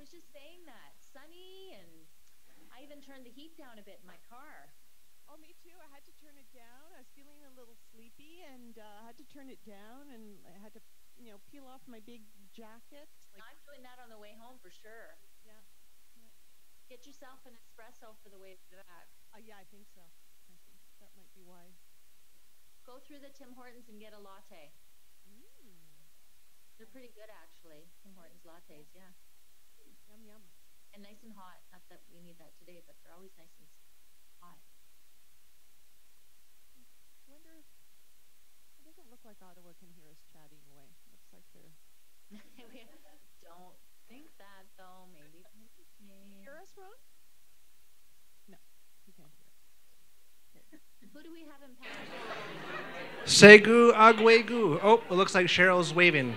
was just saying that. Sunny, and I even turned the heat down a bit in my car. Oh, me too. I had to turn it down. I was feeling a little sleepy, and I had to turn it down, and I had to, peel off my big jacket. Like, I'm doing that on the way home for sure. yeah, yeah. Get yourself an espresso for the way back. Yeah, I think so. I think that might be why. Go through the Tim Hortons and get a latte. Mm. They're pretty good, actually. Tim Hortons lattes, yeah. Yum, yum. And nice and hot. Not that we need that today, but they're always nice and hot. I wonder if it doesn't look like Ottawa can hear us chatting away. Looks like they're. We don't think that, though. Maybe. Hear us, Ron? No, he can't hear us. Who do we have in panel? Segu Agwegu. Oh, it looks like Cheryl's waving.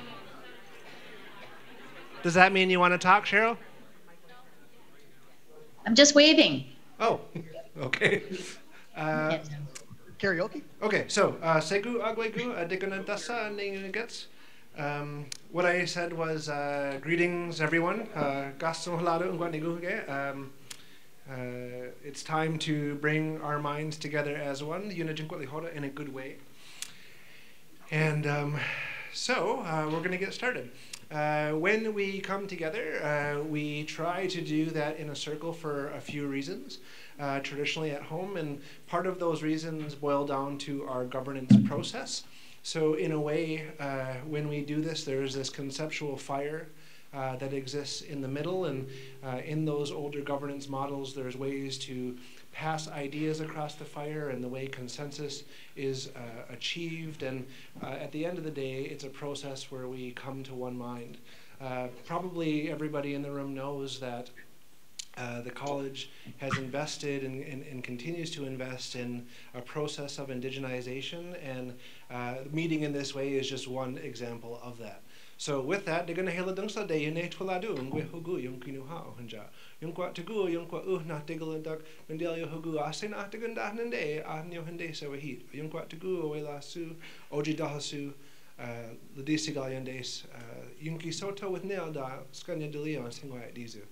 Does that mean you want to talk, Cheryl? I'm just waving. Oh, okay. Karaoke? Okay, so Segu Agwegu Diganadasa Ningets. What I said was greetings, everyone. It's time to bring our minds together as one, in a good way. And so we're going to get started. When we come together, we try to do that in a circle for a few reasons, traditionally at home, and part of those reasons boil down to our governance process. So in a way, when we do this, there's this conceptual fire that exists in the middle, and in those older governance models, there's ways to pass ideas across the fire and the way consensus is achieved, and at the end of the day, it's a process where we come to one mind. Probably everybody in the room knows that the college has invested and continues to invest in a process of indigenization, and meeting in this way is just one example of that. So with that, they're going to hela dungsa de yune twaladu ngwe hugu yunkinu ha hunja yunkwa tugu yunkwa na tigalandak mendelia hugu asena tiganda nende ahnyo hende sawahit yunkwa tugu awela su oji dahasu ladisigayandes yunki soto with nail da skanya delio singwa dizu.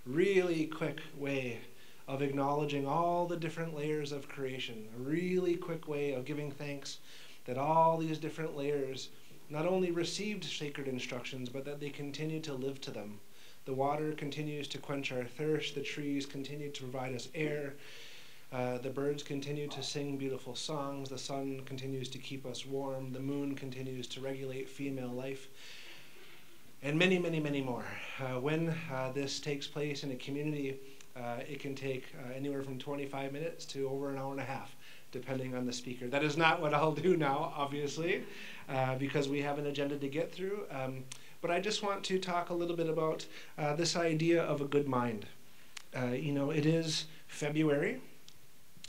Really quick way of acknowledging all the different layers of creation, a really quick way of giving thanks that all these different layers not only received sacred instructions, but that they continue to live to them. The water continues to quench our thirst, the trees continue to provide us air, the birds continue to sing beautiful songs, the sun continues to keep us warm, the moon continues to regulate female life, and many, many, many more. When this takes place in a community, it can take anywhere from 25 minutes to over an hour and a half, depending on the speaker. That is not what I'll do now, obviously, because we have an agenda to get through. But I just want to talk a little bit about this idea of a good mind. It is February.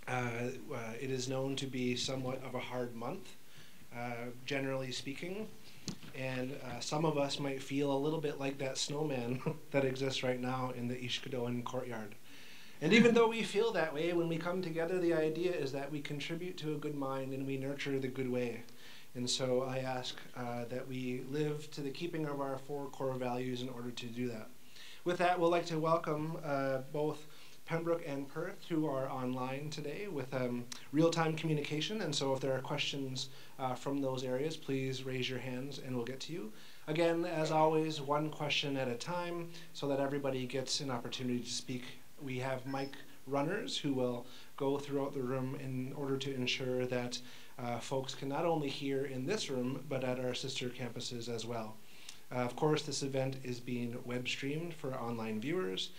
It is known to be somewhat of a hard month, generally speaking. And some of us might feel a little bit like that snowman that exists right now in the Ishkadoan courtyard. And even though we feel that way, when we come together, the idea is that we contribute to a good mind and we nurture the good way. And so I ask that we live to the keeping of our 4 core values in order to do that. With that, we'd like to welcome both Pembroke and Perth, who are online today with real-time communication. And so if there are questions from those areas, please raise your hands and we'll get to you. Again, as always, one question at a time so that everybody gets an opportunity to speak. We have mic runners who will go throughout the room in order to ensure that folks can not only hear in this room, but at our sister campuses as well. Of course, this event is being web streamed for online viewers.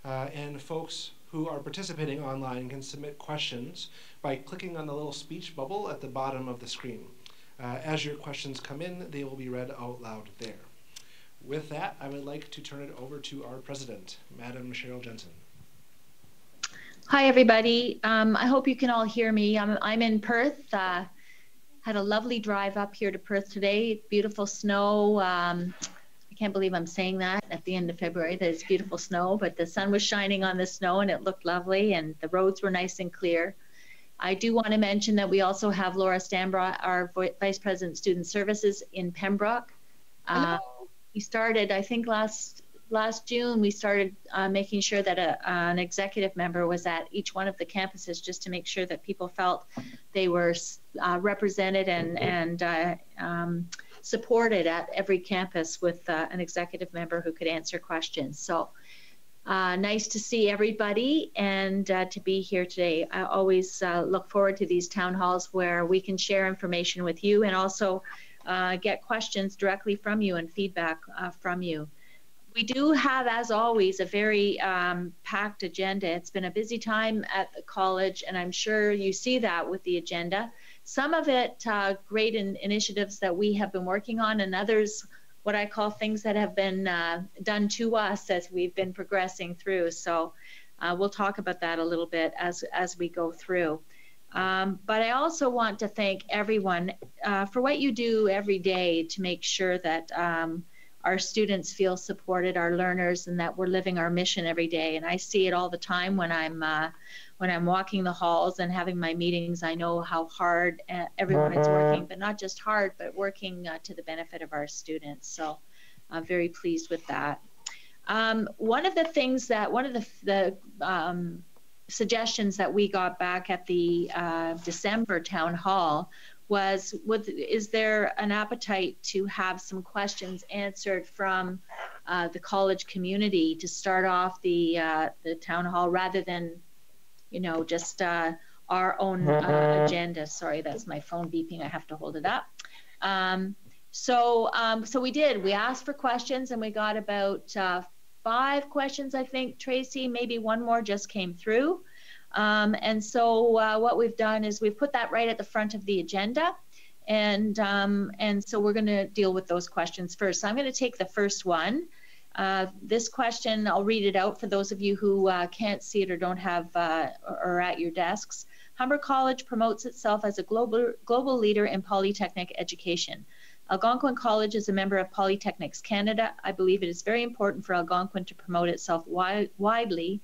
And folks who are participating online can submit questions by clicking on the little speech bubble at the bottom of the screen. As your questions come in, they will be read out loud there. With that, I would like to turn it over to our president, Madam Cheryl Jensen. Hi, everybody. I hope you can all hear me. I'm in Perth. Had a lovely drive up here to Perth today. Beautiful snow. I can't believe I'm saying that at the end of February, that it's beautiful snow, but the sun was shining on the snow and it looked lovely and the roads were nice and clear. I do want to mention that we also have Laura Stanbrough, our Vice President Student Services in Pembroke. We started, I think last last June, we started making sure that an executive member was at each one of the campuses, just to make sure that people felt they were represented and supported at every campus with an executive member who could answer questions. So nice to see everybody and to be here today. I always look forward to these town halls where we can share information with you and also get questions directly from you and feedback from you. We do have, as always, a very packed agenda. It's been a busy time at the college, and I'm sure you see that with the agenda. Some of it great initiatives that we have been working on, and others what I call things that have been done to us as we've been progressing through. So we'll talk about that a little bit as we go through. But I also want to thank everyone for what you do every day to make sure that our students feel supported, our learners, and that we're living our mission every day. And I see it all the time when I'm walking the halls and having my meetings. I know how hard everyone is working, but not just hard, but working to the benefit of our students. So I'm very pleased with that. One of the suggestions that we got back at the December town hall was, is there an appetite to have some questions answered from the college community to start off the town hall, rather than, you know, just our own agenda. Sorry, that's my phone beeping. I have to hold it up. So we did. We asked for questions, and we got about 5 questions, I think, Tracy. Maybe one more just came through. And so what we've done is we've put that right at the front of the agenda. And so we're going to deal with those questions first. So I'm going to take the first one. This question, I'll read it out for those of you who can't see it or don't have or at your desks. Humber College promotes itself as a global leader in polytechnic education. Algonquin College is a member of Polytechnics Canada. I believe it is very important for Algonquin to promote itself widely,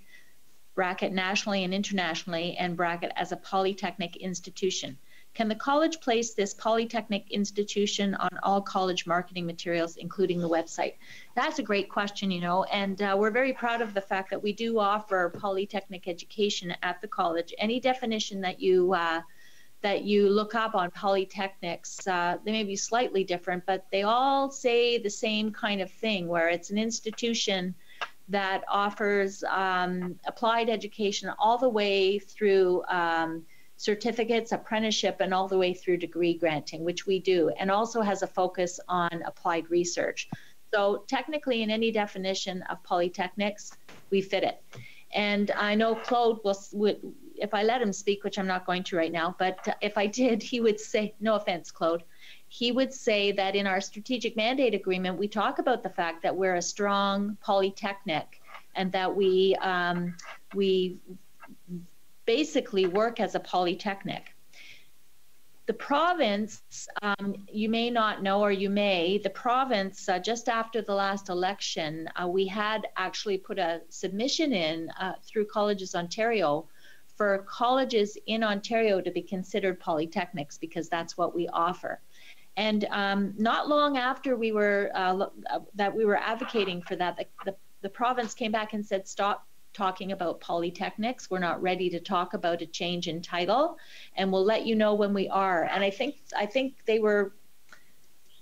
bracket nationally and internationally, and bracket as a polytechnic institution. Can the college place this polytechnic institution on all college marketing materials, including the website? That's a great question, you know, and we're very proud of the fact that we do offer polytechnic education at the college. Any definition that you look up on polytechnics, they may be slightly different, but they all say the same kind of thing, where it's an institution that offers applied education all the way through certificates, apprenticeship, and all the way through degree granting, which we do, and also has a focus on applied research. So technically, in any definition of polytechnics, we fit it. And I know Claude would, if I let him speak, which I'm not going to right now, but if I did, he would say, no offense, Claude, he would say that in our strategic mandate agreement, we talk about the fact that we're a strong polytechnic and that we basically work as a polytechnic. The province, you may not know, or you may, the province, just after the last election, we had actually put a submission in through Colleges Ontario for colleges in Ontario to be considered polytechnics, because that's what we offer. And not long after we were advocating for that, the province came back and said, stop talking about polytechnics. We're not ready to talk about a change in title, and we'll let you know when we are. And I think they were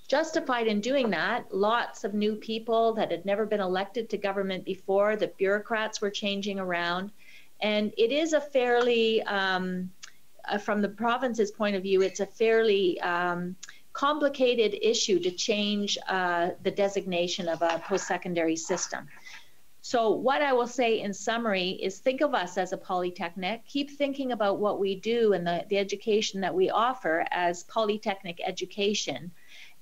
justified in doing that. Lots of new people that had never been elected to government before, the bureaucrats were changing around. And it is a fairly, from the province's point of view, it's a fairly complicated issue to change the designation of a post-secondary system. So what I will say in summary is, think of us as a polytechnic. Keep thinking about what we do and the education that we offer as polytechnic education.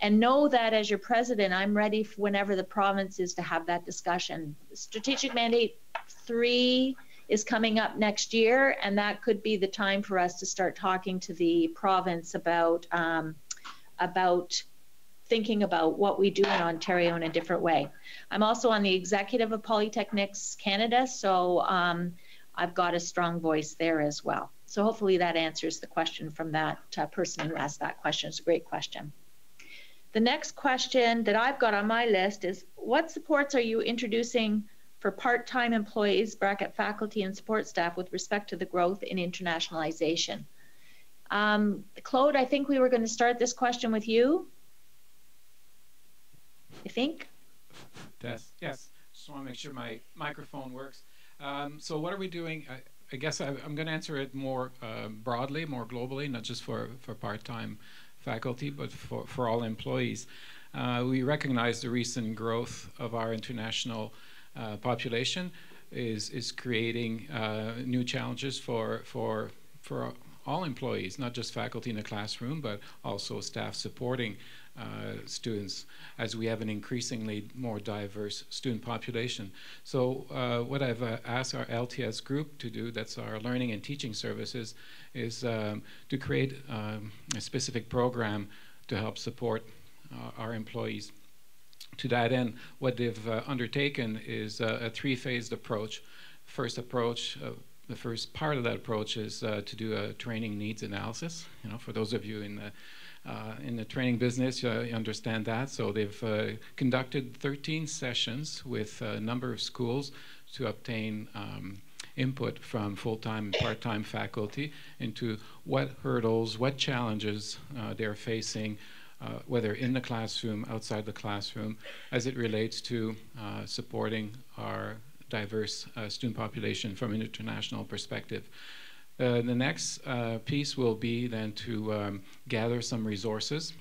And know that as your president, I'm ready for whenever the province is to have that discussion. Strategic Mandate 3 is coming up next year, and that could be the time for us to start talking to the province about thinking about what we do in Ontario in a different way. I'm also on the executive of Polytechnics Canada, so I've got a strong voice there as well. So hopefully that answers the question from that person who asked that question. It's a great question. The next question that I've got on my list is, what supports are you introducing for part-time employees, bracket faculty and support staff, with respect to the growth in internationalization? Claude, I think we were going to start this question with you. I think. Yes. Just want to make sure my microphone works. So what are we doing? I guess I'm going to answer it more broadly, more globally, not just for part-time faculty, but for all employees. We recognize the recent growth of our international population is creating new challenges for all employees, not just faculty in the classroom, but also staff supporting students, as we have an increasingly more diverse student population. So what I've asked our LTS group to do, that's our learning and teaching services, is to create a specific program to help support our employees. To that end, what they've undertaken is a three-phased approach. First approach, the first part of that approach is to do a training needs analysis. You know, for those of you in the training business, you understand that. So they've conducted 13 sessions with a number of schools to obtain input from full-time and part-time faculty into what hurdles, what challenges they're facing, whether in the classroom, outside the classroom, as it relates to supporting our diverse student population from an international perspective. The next piece will be then to gather some resources,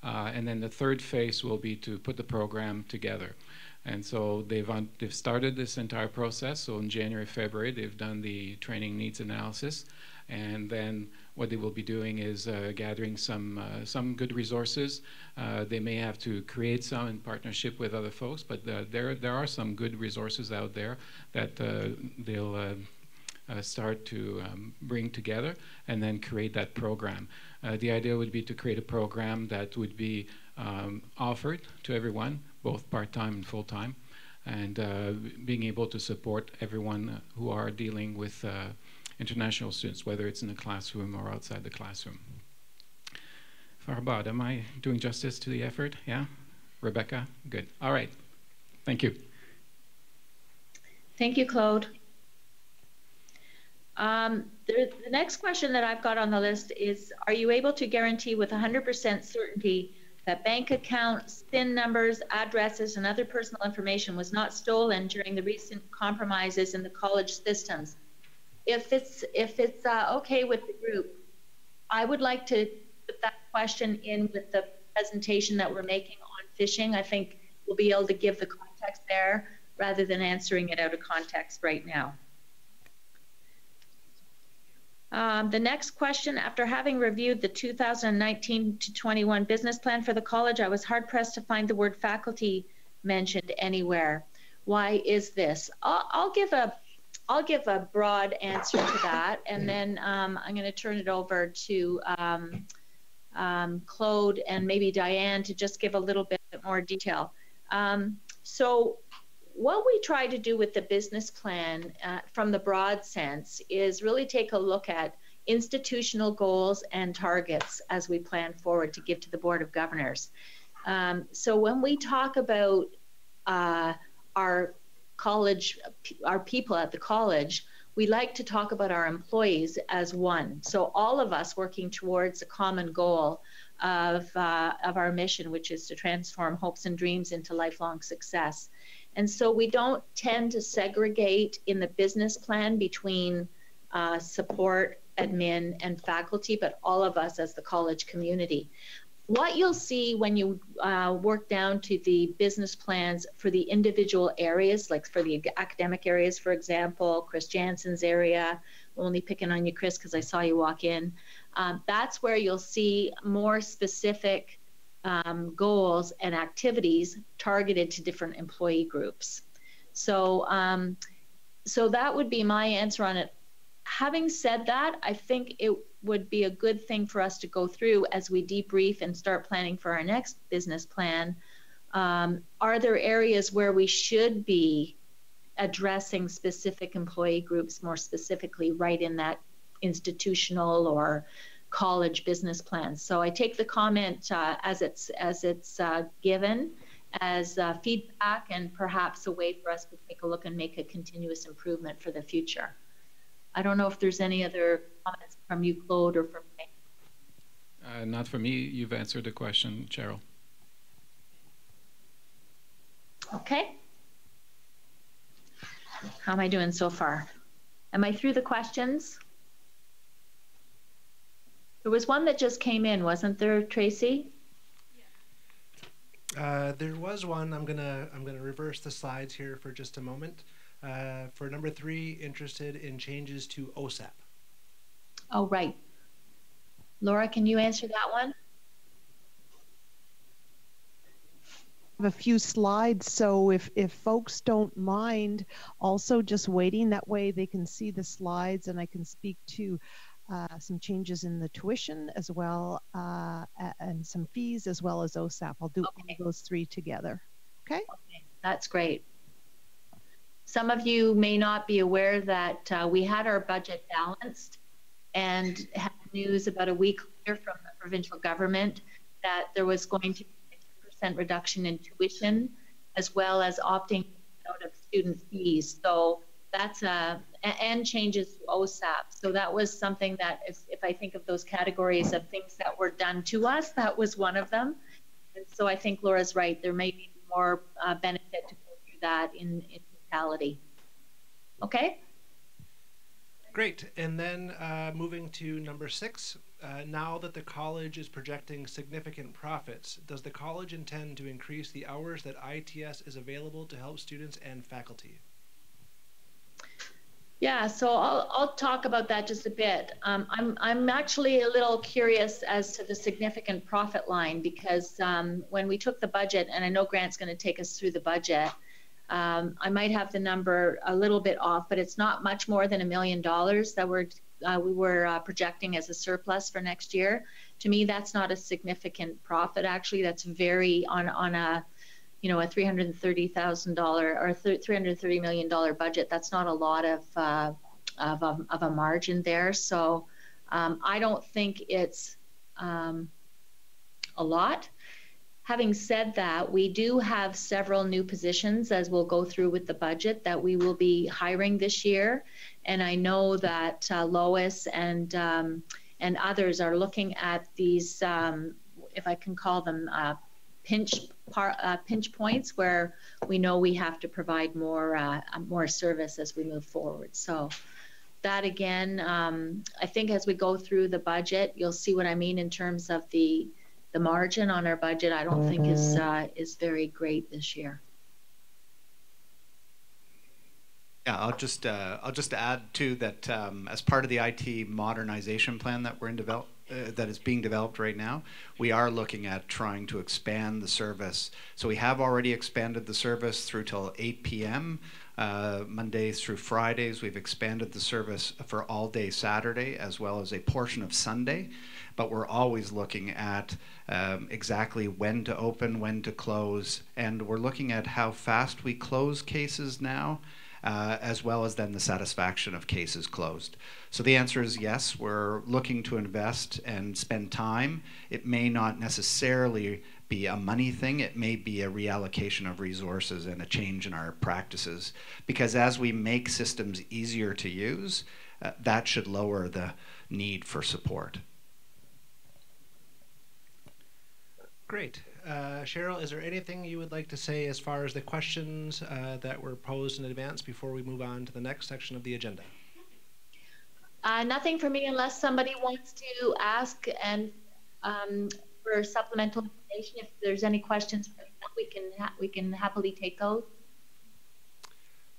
and then the third phase will be to put the program together. And so they've started this entire process. So in January, February, they've done the training needs analysis, and then what they will be doing is gathering some good resources. They may have to create some in partnership with other folks, but there are some good resources out there that they'll start to bring together and then create that program. The idea would be to create a program that would be offered to everyone, both part-time and full-time, and being able to support everyone who are dealing with international students, whether it's in the classroom or outside the classroom. Farbad, am I doing justice to the effort? Yeah? Rebecca? Good. All right. Thank you. Thank you, Claude. The next question that I've got on the list is, are you able to guarantee with 100% certainty that bank accounts, PIN numbers, addresses, and other personal information was not stolen during the recent compromises in the college systems? If it's okay with the group, I would like to put that question in with the presentation that we're making on phishing. I think we'll be able to give the context there rather than answering it out of context right now. The next question, after having reviewed the 2019 to 21 business plan for the college, I was hard pressed to find the word faculty mentioned anywhere. Why is this? I'll give a broad answer to that, and then I'm going to turn it over to Claude and maybe Diane to just give a little bit more detail. So what we try to do with the business plan from the broad sense is really take a look at institutional goals and targets as we plan forward to give to the Board of Governors. So when we talk about our college, our people at the college, we like to talk about our employees as one. So all of us working towards a common goal of our mission, which is to transform hopes and dreams into lifelong success. And so we don't tend to segregate in the business plan between support, admin, and faculty, but all of us as the college community. What you'll see when you work down to the business plans for the individual areas, like for the academic areas, for example, Chris Jansen's area, only picking on you, Chris, because I saw you walk in, that's where you'll see more specific goals and activities targeted to different employee groups. So, so that would be my answer on it. Having said that, I think it would be a good thing for us to go through as we debrief and start planning for our next business plan. Are there areas where we should be addressing specific employee groups more specifically right in that institutional or college business plan? So I take the comment as it's given, as feedback and perhaps a way for us to take a look and make a continuous improvement for the future. I don't know if there's any other comments from you, Claude, or from me. Not for me. You've answered the question, Cheryl. Okay. How am I doing so far? Am I through the questions? There was one that just came in, wasn't there, Tracy? There was one. I'm gonna reverse the slides here for just a moment. For number 3, interested in changes to OSAP. Oh, right. Laura, can you answer that one? I have a few slides, so if folks don't mind also just waiting, that way they can see the slides and I can speak to some changes in the tuition as well and some fees as well as OSAP. I'll do all those 3 together. Okay? Okay, that's great. Some of you may not be aware that we had our budget balanced and had news about a week later from the provincial government that there was going to be a 10% reduction in tuition as well as opting out of student fees. So that's and changes to OSAP. So that was something that if I think of those categories of things that were done to us, that was one of them. And so I think Laura's right. There may be more benefit to go through that in totality. Okay? Great. And then moving to number 6, now that the college is projecting significant profits, does the college intend to increase the hours that ITS is available to help students and faculty? Yeah, so I'll talk about that just a bit. I'm actually a little curious as to the significant profit line because when we took the budget, and I know Grant's going to take us through the budget, I might have the number a little bit off, but it's not much more than $1 million that we were projecting as a surplus for next year. To me, that's not a significant profit. Actually, that's very on a a $330,000 or $330 million budget. That's not a lot of a margin there. So I don't think it's a lot. Having said that, we do have several new positions as we'll go through with the budget that we will be hiring this year. And I know that Lois and others are looking at these, if I can call them pinch points, where we know we have to provide more service as we move forward. So that again, I think as we go through the budget, you'll see what I mean in terms of the margin on our budget. I don't think is very great this year. Yeah, I'll just add too that as part of the IT modernization plan that we're in that is being developed right now, we are looking at trying to expand the service. So we have already expanded the service through till 8 p.m. Mondays through Fridays. We've expanded the service for all day Saturday as well as a portion of Sunday. But we're always looking at exactly when to open, when to close, and we're looking at how fast we close cases now, as well as then the satisfaction of cases closed. So the answer is yes, we're looking to invest and spend time. It may not necessarily be a money thing, it may be a reallocation of resources and a change in our practices, because as we make systems easier to use, that should lower the need for support. Great. Cheryl, is there anything you would like to say as far as the questions that were posed in advance before we move on to the next section of the agenda? Nothing for me unless somebody wants to ask and for supplemental information. If there's any questions, we can happily take those.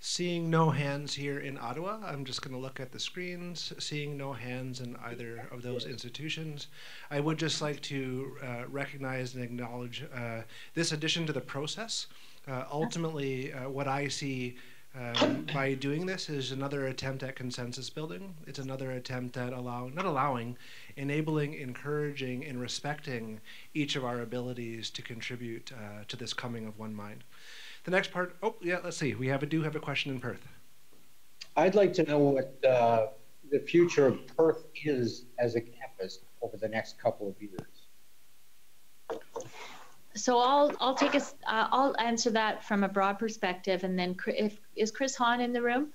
Seeing no hands here in Ottawa, I'm just going to look at the screens. Seeing no hands in either of those institutions, I would just like to recognize and acknowledge this addition to the process. Ultimately, what I see by doing this is another attempt at consensus building. It's another attempt at enabling, encouraging, and respecting each of our abilities to contribute to this coming of one mind. The next part, oh yeah, let's see. We do have a question in Perth. I'd like to know what the future of Perth is as a campus over the next couple of years. So I'll take I'll answer that from a broad perspective, and then is Chris Hahn in the room?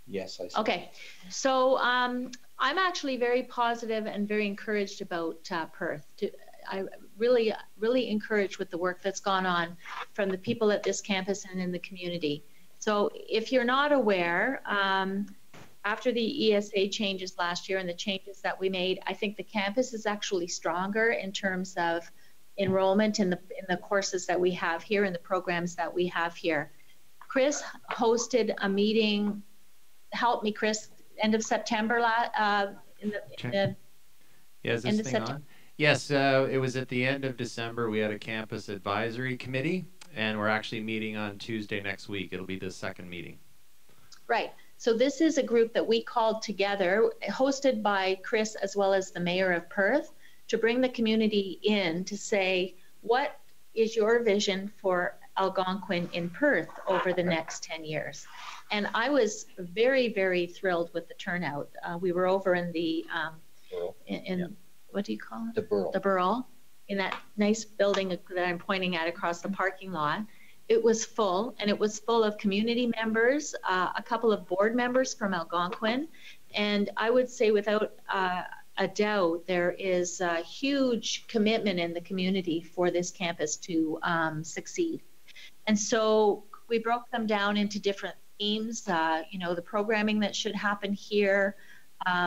Yes, I see. Okay, so I'm actually very positive and very encouraged about Perth. I really encouraged with the work that's gone on from the people at this campus and in the community. So if you're not aware, after the ESA changes last year and the changes that we made, I think the campus is actually stronger in terms of enrollment in the courses that we have here and the programs that we have here. Chris hosted a meeting, help me Chris, end of September, Yeah, is this thing on? Yes, it was at the end of December. We had a campus advisory committee, and we're actually meeting on Tuesday next week. It'll be the second meeting. Right. So this is a group that we called together, hosted by Chris as well as the mayor of Perth, to bring the community in to say, what is your vision for Algonquin in Perth over the next 10 years? And I was very, very thrilled with the turnout. We were over in the, what do you call it? The Burl. The Burl, in that nice building that I'm pointing at across the parking lot. It was full, and it was full of community members, a couple of board members from Algonquin, and I would say without a doubt, there is a huge commitment in the community for this campus to succeed. And so we broke them down into different themes, you know, the programming that should happen here,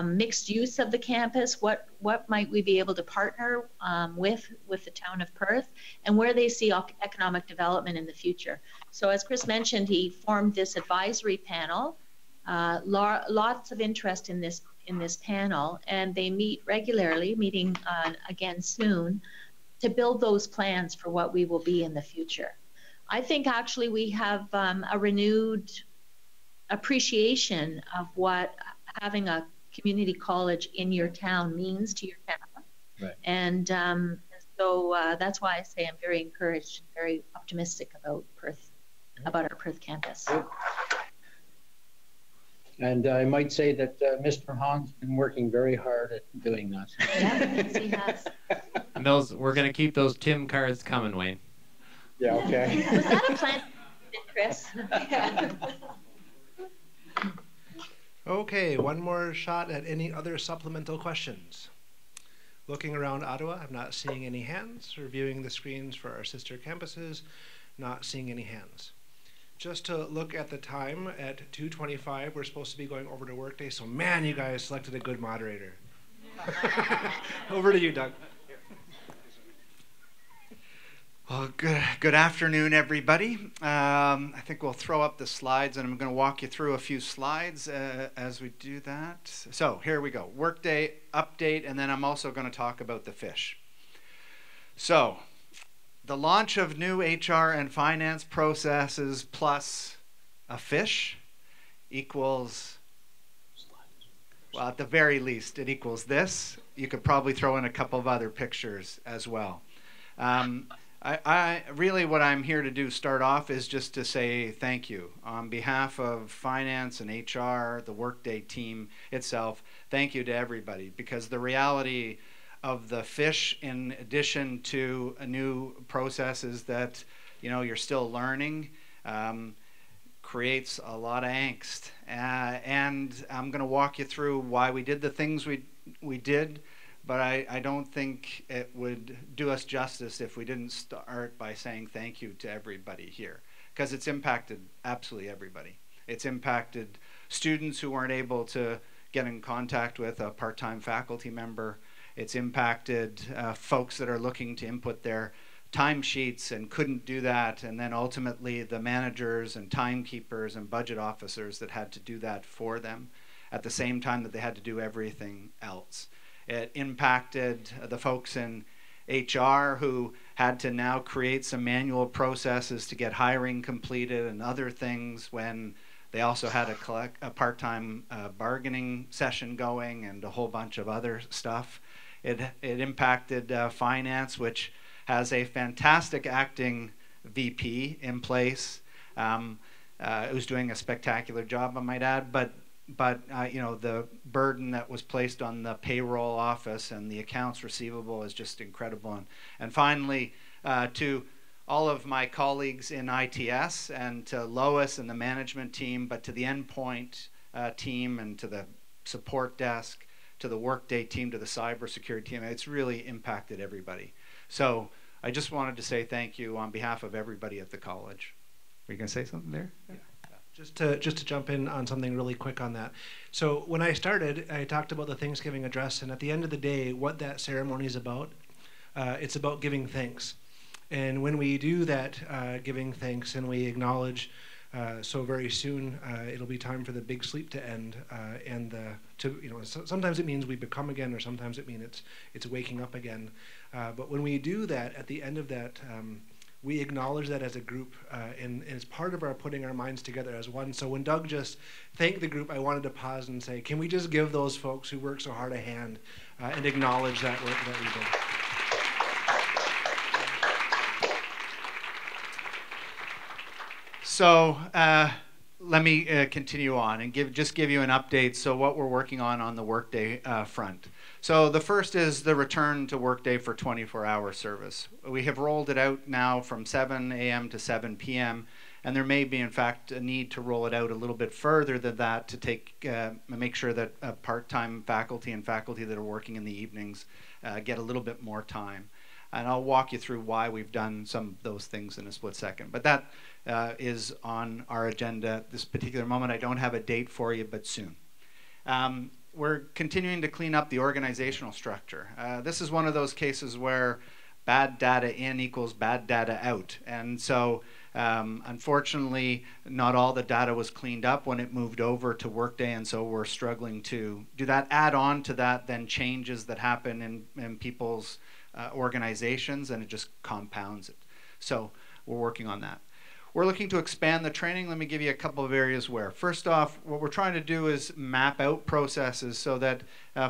mixed use of the campus, what might we be able to partner with the town of Perth, and where they see economic development in the future. So as Chris mentioned, he formed this advisory panel, lots of interest in this panel, and they meet regularly, meeting again soon, to build those plans for what we will be in the future. I think actually we have a renewed appreciation of what having a community college in your town means to your town. Right. And so that's why I say I'm very encouraged and very optimistic about Perth, about our Perth campus. Good. And I might say that Mr. Hahn's been working very hard at doing that. Yeah, yes, he has. And we're going to keep those Tim cards coming, Wayne. Yeah, okay. Was that a plan, Chris? Yeah. Okay, one more shot at any other supplemental questions. Looking around Ottawa, I'm not seeing any hands. Reviewing the screens for our sister campuses, not seeing any hands. Just to look at the time, at 2:25, we're supposed to be going over to Workday, so man, you guys selected a good moderator. Over to you, Doug. Well, good afternoon, everybody. I think we'll throw up the slides, and I'm going to walk you through a few slides as we do that. So here we go. Workday update, and then I'm also going to talk about the fish. So the launch of new HR and finance processes plus a fish equals, well, at the very least, it equals this. You could probably throw in a couple of other pictures as well. I really, what I'm here to do, start off, is just to say thank you on behalf of finance and HR, the Workday team itself. Thank you to everybody, because the reality of the fish, in addition to a new processes that you're still learning, creates a lot of angst. And I'm going to walk you through why we did the things we did. But I don't think it would do us justice if we didn't start by saying thank you to everybody here, because it's impacted absolutely everybody. It's impacted students who weren't able to get in contact with a part-time faculty member. It's impacted folks that are looking to input their timesheets and couldn't do that, and then ultimately the managers and timekeepers and budget officers that had to do that for them at the same time that they had to do everything else. It impacted the folks in HR who had to now create some manual processes to get hiring completed and other things when they also had a part-time bargaining session going and a whole bunch of other stuff. It impacted finance, which has a fantastic acting VP in place who's doing a spectacular job, I might add, but but you know, the burden that was placed on the payroll office and the accounts receivable is just incredible. And finally, to all of my colleagues in ITS and to Lois and the management team, but to the endpoint team and to the support desk, to the Workday team, to the cybersecurity team, it's really impacted everybody. So I just wanted to say thank you on behalf of everybody at the college. Were you going to say something there? Yeah. Just to jump in on something really quick on that. So when I started, I talked about the Thanksgiving address, and at the end of the day, what that ceremony is about, it's about giving thanks. And when we do that giving thanks and we acknowledge, so very soon it'll be time for the big sleep to end, and sometimes it means we become again, or sometimes it means it's waking up again. But when we do that, at the end of that, we acknowledge that as a group, and it's part of our putting our minds together as one. So when Doug just thanked the group, I wanted to pause and say, can we just give those folks who work so hard a hand and acknowledge that work that we did? So let me continue on and just give you an update. So what we're working on the Workday front. So the first is the return to Workday for 24-hour service. We have rolled it out now from 7 a.m. to 7 p.m. And there may be, in fact, a need to roll it out a little bit further than that to make sure that part-time faculty and faculty that are working in the evenings get a little bit more time. And I'll walk you through why we've done some of those things in a split second. But that is on our agenda at this particular moment. I don't have a date for you, but soon. We're continuing to clean up the organizational structure. This is one of those cases where bad data in equals bad data out. And so unfortunately, not all the data was cleaned up when it moved over to Workday, and so we're struggling to do that. Add on to that then changes that happen in people's organizations, and it just compounds it. So we're working on that. We're looking to expand the training. Let me give you a couple of areas where. First off, what we're trying to do is map out processes so that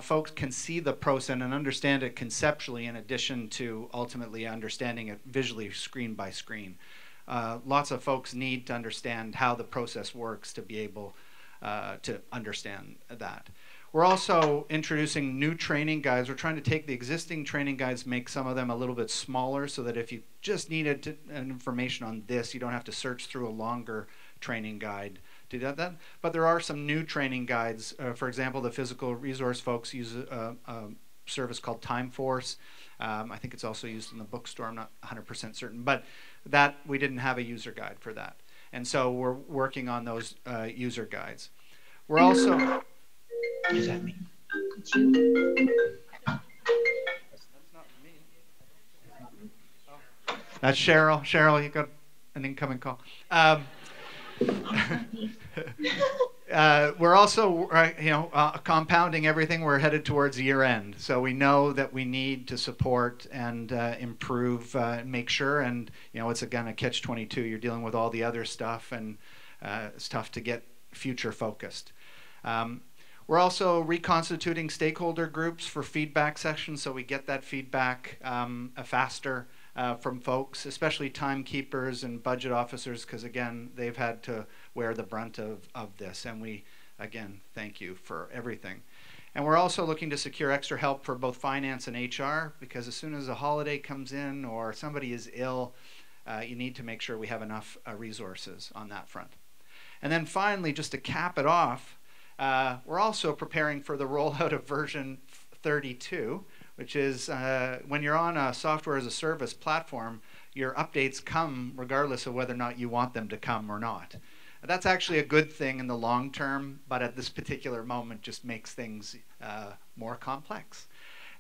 folks can see the process and understand it conceptually in addition to ultimately understanding it visually screen by screen. Lots of folks need to understand how the process works to be able to understand that. We're also introducing new training guides. We're trying to take the existing training guides, make some of them a little bit smaller so that if you just needed information on this, you don't have to search through a longer training guide to do that. But there are some new training guides. For example, the physical resource folks use a service called TimeForce. I think it's also used in the bookstore. I'm not 100% certain. But that we didn't have a user guide for that. And so we're working on those user guides. We're also... What does that mean? It's you? That's Cheryl. Cheryl, you got an incoming call. We're also, compounding everything. We're headed towards year end, so we know that we need to support and improve, make sure. And it's again a catch-22. You're dealing with all the other stuff, and it's tough to get future focused. We're also reconstituting stakeholder groups for feedback sessions, so we get that feedback faster from folks, especially timekeepers and budget officers, because again, they've had to wear the brunt of this. And we, again, thank you for everything. And we're also looking to secure extra help for both finance and HR, because as soon as a holiday comes in or somebody is ill, you need to make sure we have enough resources on that front. And then finally, just to cap it off, we're also preparing for the rollout of version 32, which is when you're on a software as a service platform, your updates come regardless of whether or not you want them to come or not. That's actually a good thing in the long term, but at this particular moment just makes things more complex.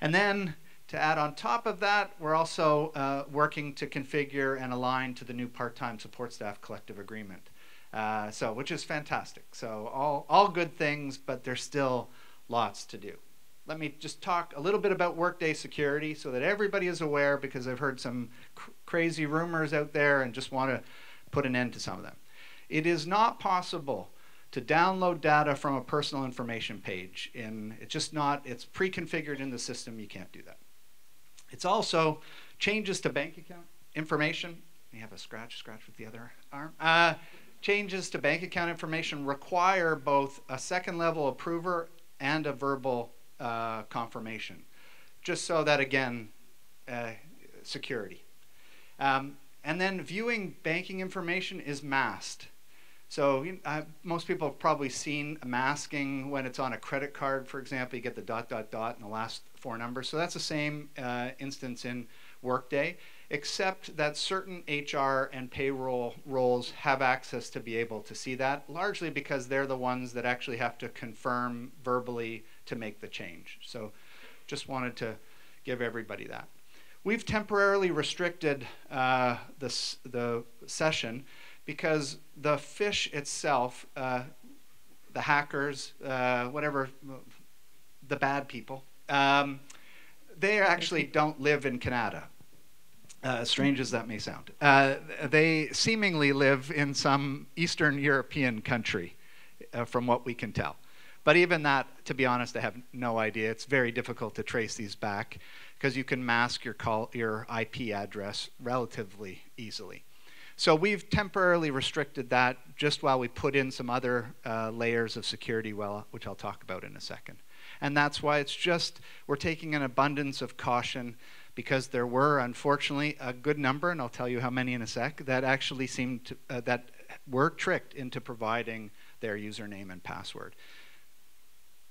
And then to add on top of that, we're also working to configure and align to the new part-time support staff collective agreement. Which is fantastic. So all good things, but there's still lots to do. Let me just talk a little bit about Workday security so that everybody is aware, because I've heard some crazy rumors out there and just want to put an end to some of them. It is not possible to download data from a personal information page. It's pre-configured in the system. You can't do that. It's also changes to bank account information. You have a scratch with the other arm. changes to bank account information require both a second level approver and a verbal confirmation, just so that, again, security. And then viewing banking information is masked. So most people have probably seen masking when it's on a credit card, for example. You get the ... and the last 4 numbers. So that's the same instance in Workday, except that certain HR and payroll roles have access to be able to see that, largely because they're the ones that actually have to confirm verbally to make the change. So just wanted to give everybody that. We've temporarily restricted the session because the phish itself, the hackers, whatever, the bad people, they actually don't live in Canada, as strange as that may sound. They seemingly live in some Eastern European country, from what we can tell. But even that, to be honest, I have no idea. It's very difficult to trace these back because you can mask your IP address relatively easily. So we've temporarily restricted that just while we put in some other layers of security, which I'll talk about in a second. And that's why it's just, we're taking an abundance of caution, because there were, unfortunately, a good number, and I'll tell you how many in a sec, that actually seemed to, that were tricked into providing their username and password.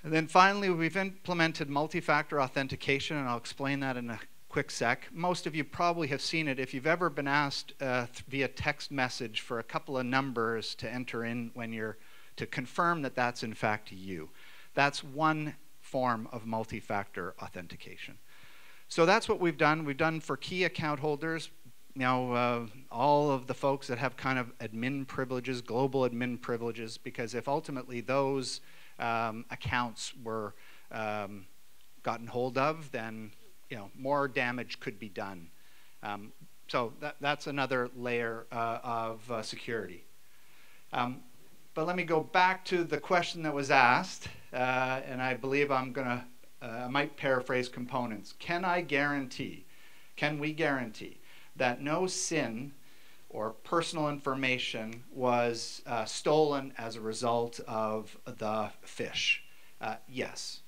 And then finally, we've implemented multi-factor authentication, and I'll explain that in a quick sec. Most of you probably have seen it if you've ever been asked via text message for a couple of numbers to enter in when you're, to confirm that that's in fact you. That's one form of multi-factor authentication. So that's what we've done. We've done for key account holders, you know, all of the folks that have kind of admin privileges, global admin privileges, because if ultimately those accounts were gotten hold of, then more damage could be done. So that's another layer of security. But let me go back to the question that was asked, and I believe I'm gonna, I might paraphrase components. Can we guarantee that no SIN or personal information was stolen as a result of the phish? Yes.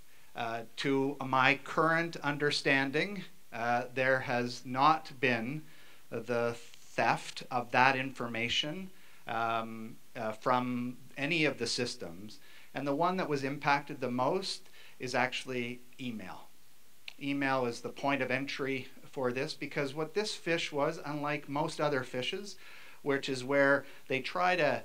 To my current understanding, there has not been the theft of that information from any of the systems. And the one that was impacted the most is actually email. Email is the point of entry for this, because what this phish was, unlike most other phishes, which is where they try to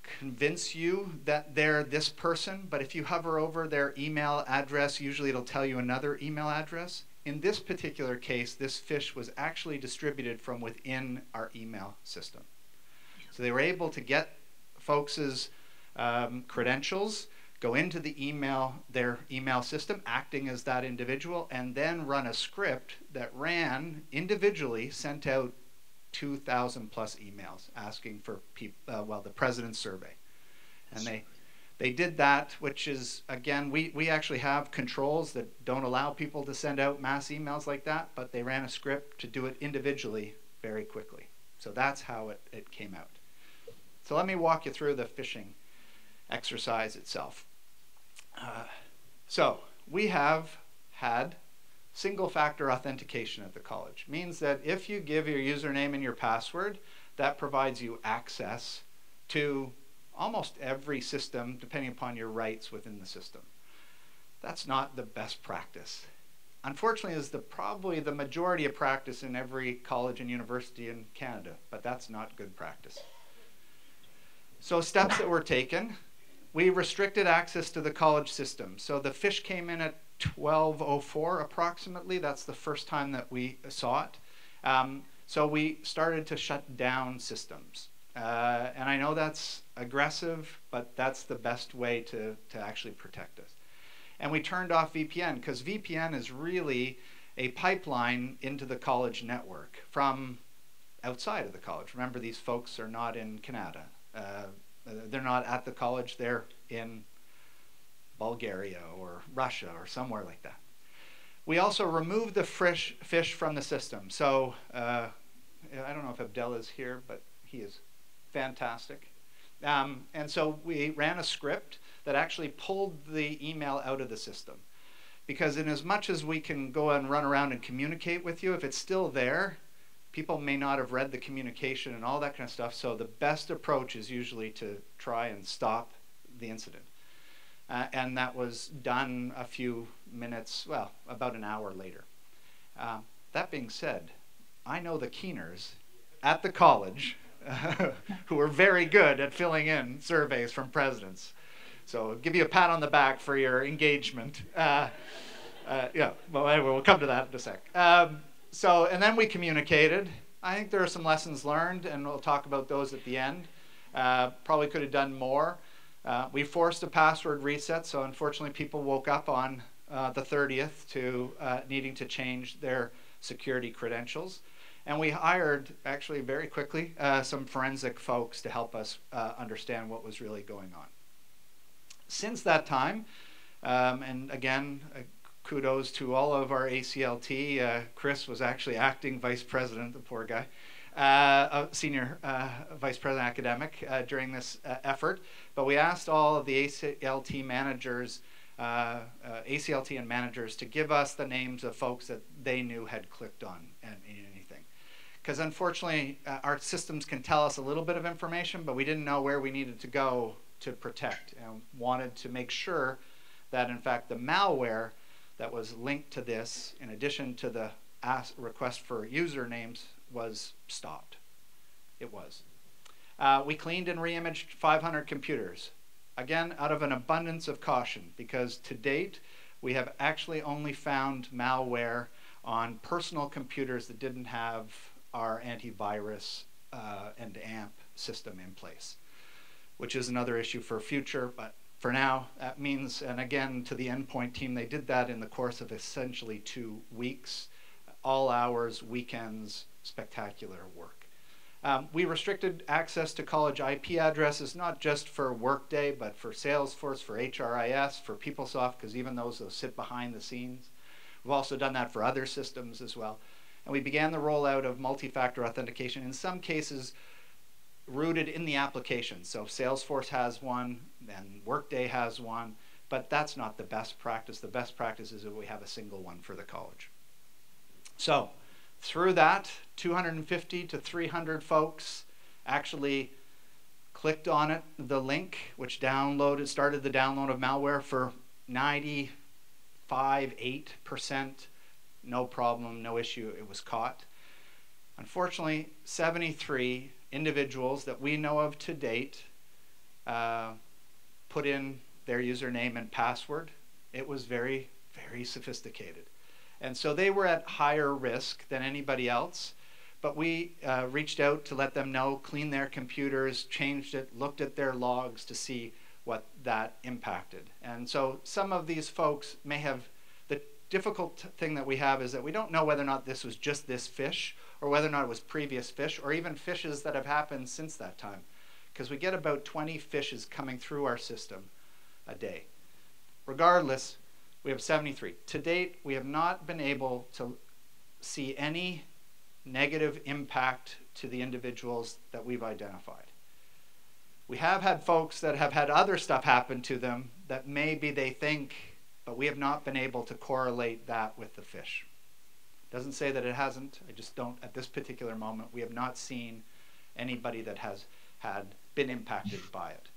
convince you that they're this person, but if you hover over their email address, usually it'll tell you another email address. In this particular case, this phish was actually distributed from within our email system. So they were able to get folks' credentials, go into their email system, acting as that individual, and then run a script that ran individually, sent out 2,000 plus emails asking for the president's survey. And they did that, which is, again, we actually have controls that don't allow people to send out mass emails like that, but they ran a script to do it individually very quickly. So that's how it came out. So let me walk you through the phishing exercise itself. So we have had single-factor authentication at the college. Means that if you give your username and your password, that provides you access to almost every system, depending upon your rights within the system. That's not the best practice. Unfortunately, is probably the majority of practice in every college and university in Canada, but that's not good practice. So steps that were taken, we restricted access to the college system. So the phish came in at 12:04 approximately. That's the first time that we saw it. So we started to shut down systems. And I know that's aggressive, but that's the best way to actually protect us. And we turned off VPN, because VPN is really a pipeline into the college network from outside of the college. Remember, these folks are not in Canada. They're not at the college, they're in Bulgaria or Russia or somewhere like that. We also removed the phish from the system. So I don't know if Abdel is here, but he is fantastic. And so we ran a script that actually pulled the email out of the system. Because in as much as we can go and run around and communicate with you, if it's still there, people may not have read the communication and all that kind of stuff. So the best approach is usually to try and stop the incident. And that was done a few minutes, well, about an hour later. That being said, I know the Keeners at the college who are very good at filling in surveys from presidents. So I'll give you a pat on the back for your engagement. Yeah, well, anyway, we'll come to that in a sec. And then we communicated. I think there are some lessons learned, and we'll talk about those at the end. Probably could have done more. We forced a password reset, so unfortunately people woke up on the 30th to needing to change their security credentials. And we hired, actually very quickly, some forensic folks to help us understand what was really going on. Since that time, and again, kudos to all of our ACLT. Chris was actually acting vice president, the poor guy, senior vice president academic during this effort. But we asked all of the ACLT managers, ACLT and managers, to give us the names of folks that they knew had clicked on anything. Because unfortunately, our systems can tell us a little bit of information, but we didn't know where we needed to go to protect, and wanted to make sure that in fact the malware that was linked to this, in addition to the request for usernames, was stopped. It was. We cleaned and re-imaged 500 computers. Again, out of an abundance of caution, because to date, we have actually only found malware on personal computers that didn't have our antivirus and AMP system in place, which is another issue for future, but for now, that means, and again, to the endpoint team, they did that in the course of essentially 2 weeks, all hours, weekends, spectacular work. We restricted access to college IP addresses, not just for Workday, but for Salesforce, for HRIS, for PeopleSoft, because even those sit behind the scenes. We've also done that for other systems as well. And we began the rollout of multi-factor authentication, in some cases rooted in the application. So Salesforce has one, and Workday has one, but that's not the best practice. The best practice is that we have a single one for the college. So through that, 250 to 300 folks actually clicked on it, the link, which started the download of malware for 95.8%. No problem, no issue, it was caught. Unfortunately, 73 individuals that we know of to date put in their username and password. It was very, very sophisticated. And so they were at higher risk than anybody else, but we reached out to let them know, cleaned their computers, changed it, looked at their logs to see what that impacted. And so some of these folks may have, the difficult thing that we have is that we don't know whether or not this was just this phish, or whether or not it was previous phish, or even phishes that have happened since that time. Because we get about 20 phishes coming through our system a day. Regardless, we have 73. To date, we have not been able to see any negative impact to the individuals that we've identified. We have had folks that have had other stuff happen to them that maybe they think, but we have not been able to correlate that with the phish. Doesn't say that it hasn't. I just don't, at this particular moment, we have not seen anybody that has been impacted by it.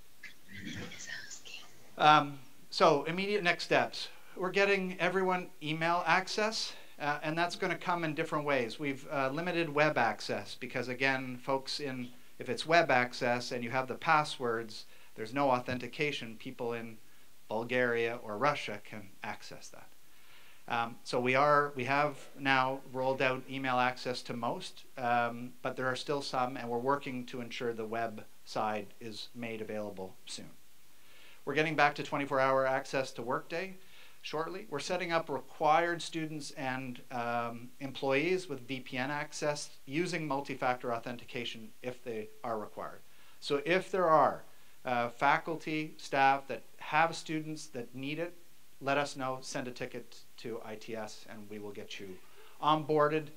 So immediate next steps. We're getting everyone email access, and that's going to come in different ways. We've limited web access because, again, folks if it's web access and you have the passwords, there's no authentication. People in Bulgaria or Russia can access that. So we have now rolled out email access to most, but there are still some, and we're working to ensure the web side is made available soon. We're getting back to 24-hour access to Workday shortly. We're setting up required students and employees with VPN access using multi-factor authentication if they are required. So if there are faculty, staff that have students that need it, let us know, send a ticket to ITS, and we will get you onboarded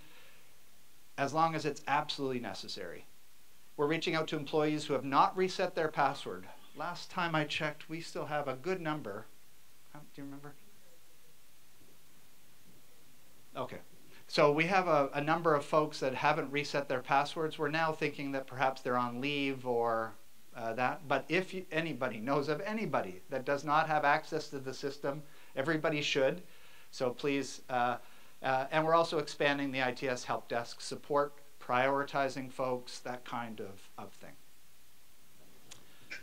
as long as it's absolutely necessary. We're reaching out to employees who have not reset their password. Last time I checked, we still have a good number. Do you remember? Okay. So we have a number of folks that haven't reset their passwords. We're now thinking that perhaps they're on leave or that. But if anybody knows of anybody that does not have access to the system, everybody should. So please, and we're also expanding the ITS help desk support, prioritizing folks, that kind of thing.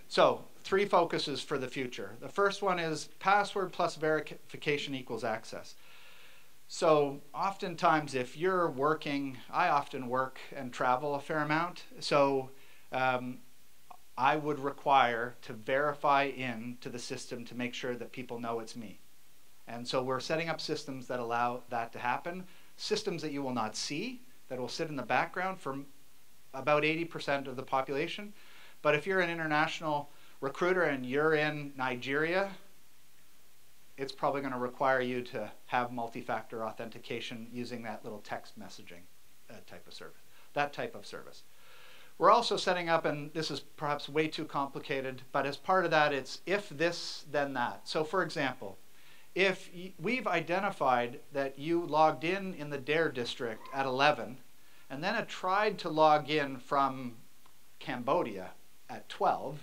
So 3 focuses for the future. The first one is password plus verification equals access. So oftentimes if you're working, I often work and travel a fair amount, so I would require to verify into the system to make sure that people know it's me. And so we're setting up systems that allow that to happen, systems that you will not see, that will sit in the background for about 80% of the population. But if you're an international recruiter and you're in Nigeria, it's probably going to require you to have multi-factor authentication using that little text messaging type of service. We're also setting up, and this is perhaps way too complicated, but as part of that, it's if this, then that. So for example, if we've identified that you logged in the DARE district at 11, and then had tried to log in from Cambodia at 12,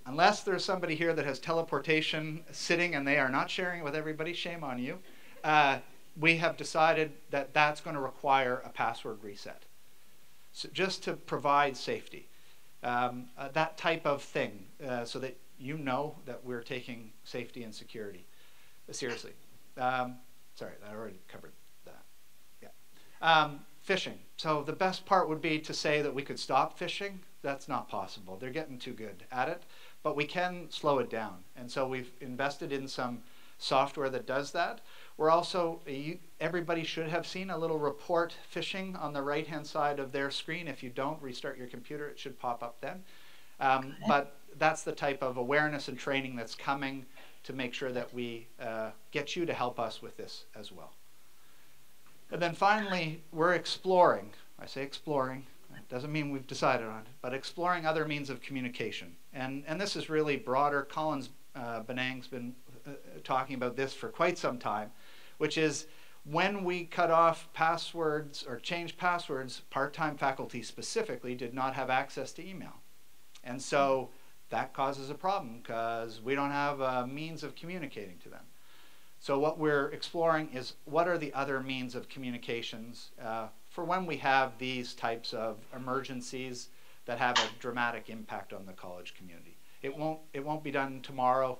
unless there's somebody here that has teleportation sitting and they are not sharing it with everybody, shame on you, we have decided that that's going to require a password reset. So just to provide safety, that type of thing, so that you know that we're taking safety and security seriously. Sorry, I already covered that. Yeah. Phishing. So the best part would be to say that we could stop phishing. That's not possible. They're getting too good at it. But we can slow it down. And so we've invested in some software that does that. We're also, everybody should have seen a little report phishing on the right-hand side of their screen. If you don't, restart your computer, it should pop up then. But that's the type of awareness and training that's coming to make sure that we get you to help us with this as well. And then finally, we're exploring. I say exploring. It doesn't mean we've decided on it, but exploring other means of communication. And this is really broader. Collins Benang's been talking about this for quite some time, which is when we cut off passwords or changed passwords, part-time faculty specifically did not have access to email. And so that causes a problem because we don't have a means of communicating to them. So what we're exploring is what are the other means of communications for when we have these types of emergencies that have a dramatic impact on the college community. It won't be done tomorrow,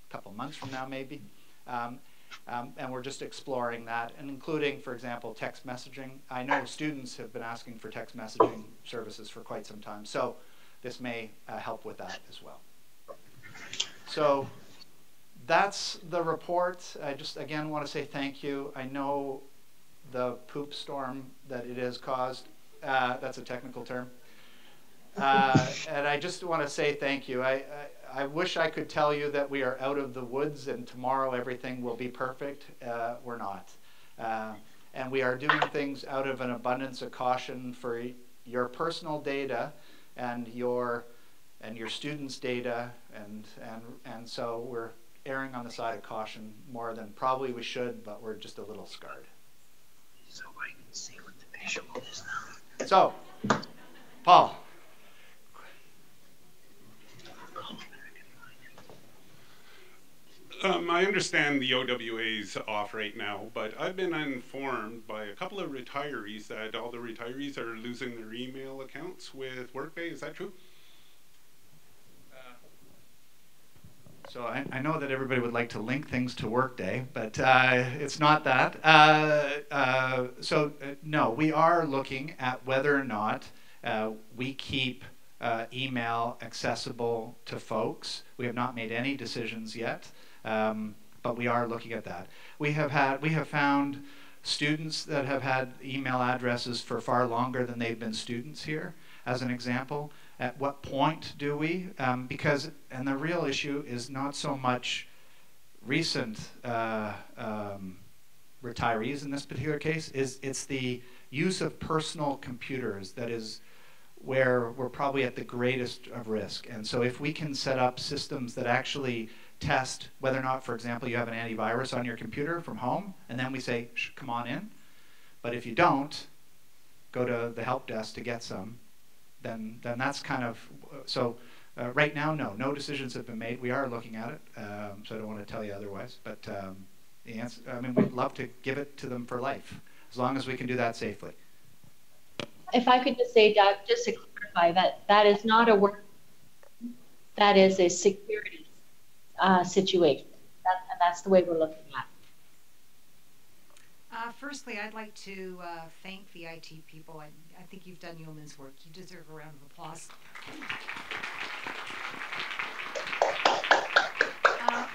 a couple months from now maybe, and we're just exploring that, and including, for example, text messaging. I know students have been asking for text messaging services for quite some time, so this may help with that as well. So that's the report. I just again want to say thank you. I know the poop storm that it has caused, that's a technical term. And I just want to say thank you. I wish I could tell you that we are out of the woods and tomorrow everything will be perfect. We're not. And we are doing things out of an abundance of caution for your personal data and your students' data, and so we're erring on the side of caution more than probably we should, but we're just a little scarred. So I can see what the visual is now. So, Paul. I understand the OWA's off right now, but I've been informed by a couple of retirees that all the retirees are losing their email accounts with Workday. Is that true? So I know that everybody would like to link things to Workday, but it's not that. No, we are looking at whether or not we keep email accessible to folks. We have not made any decisions yet, but we are looking at that. We have found students that have had email addresses for far longer than they've been students here, as an example. At what point do we? Because the real issue is not so much recent retirees in this particular case, it's the use of personal computers that is where we're probably at the greatest of risk. And so if we can set up systems that actually test whether or not, for example, you have an antivirus on your computer from home, and then we say, come on in. But if you don't, go to the help desk to get some, then that's kind of, so right now, no decisions have been made. We are looking at it, so I don't want to tell you otherwise. But the answer, I mean, we'd love to give it to them for life, as long as we can do that safely. If I could just say, Doug, just to clarify, that is not a work, that is a security situation. And that's the way we're looking at it. Firstly, I'd like to thank the IT people. I think you've done yeoman's work. You deserve a round of applause.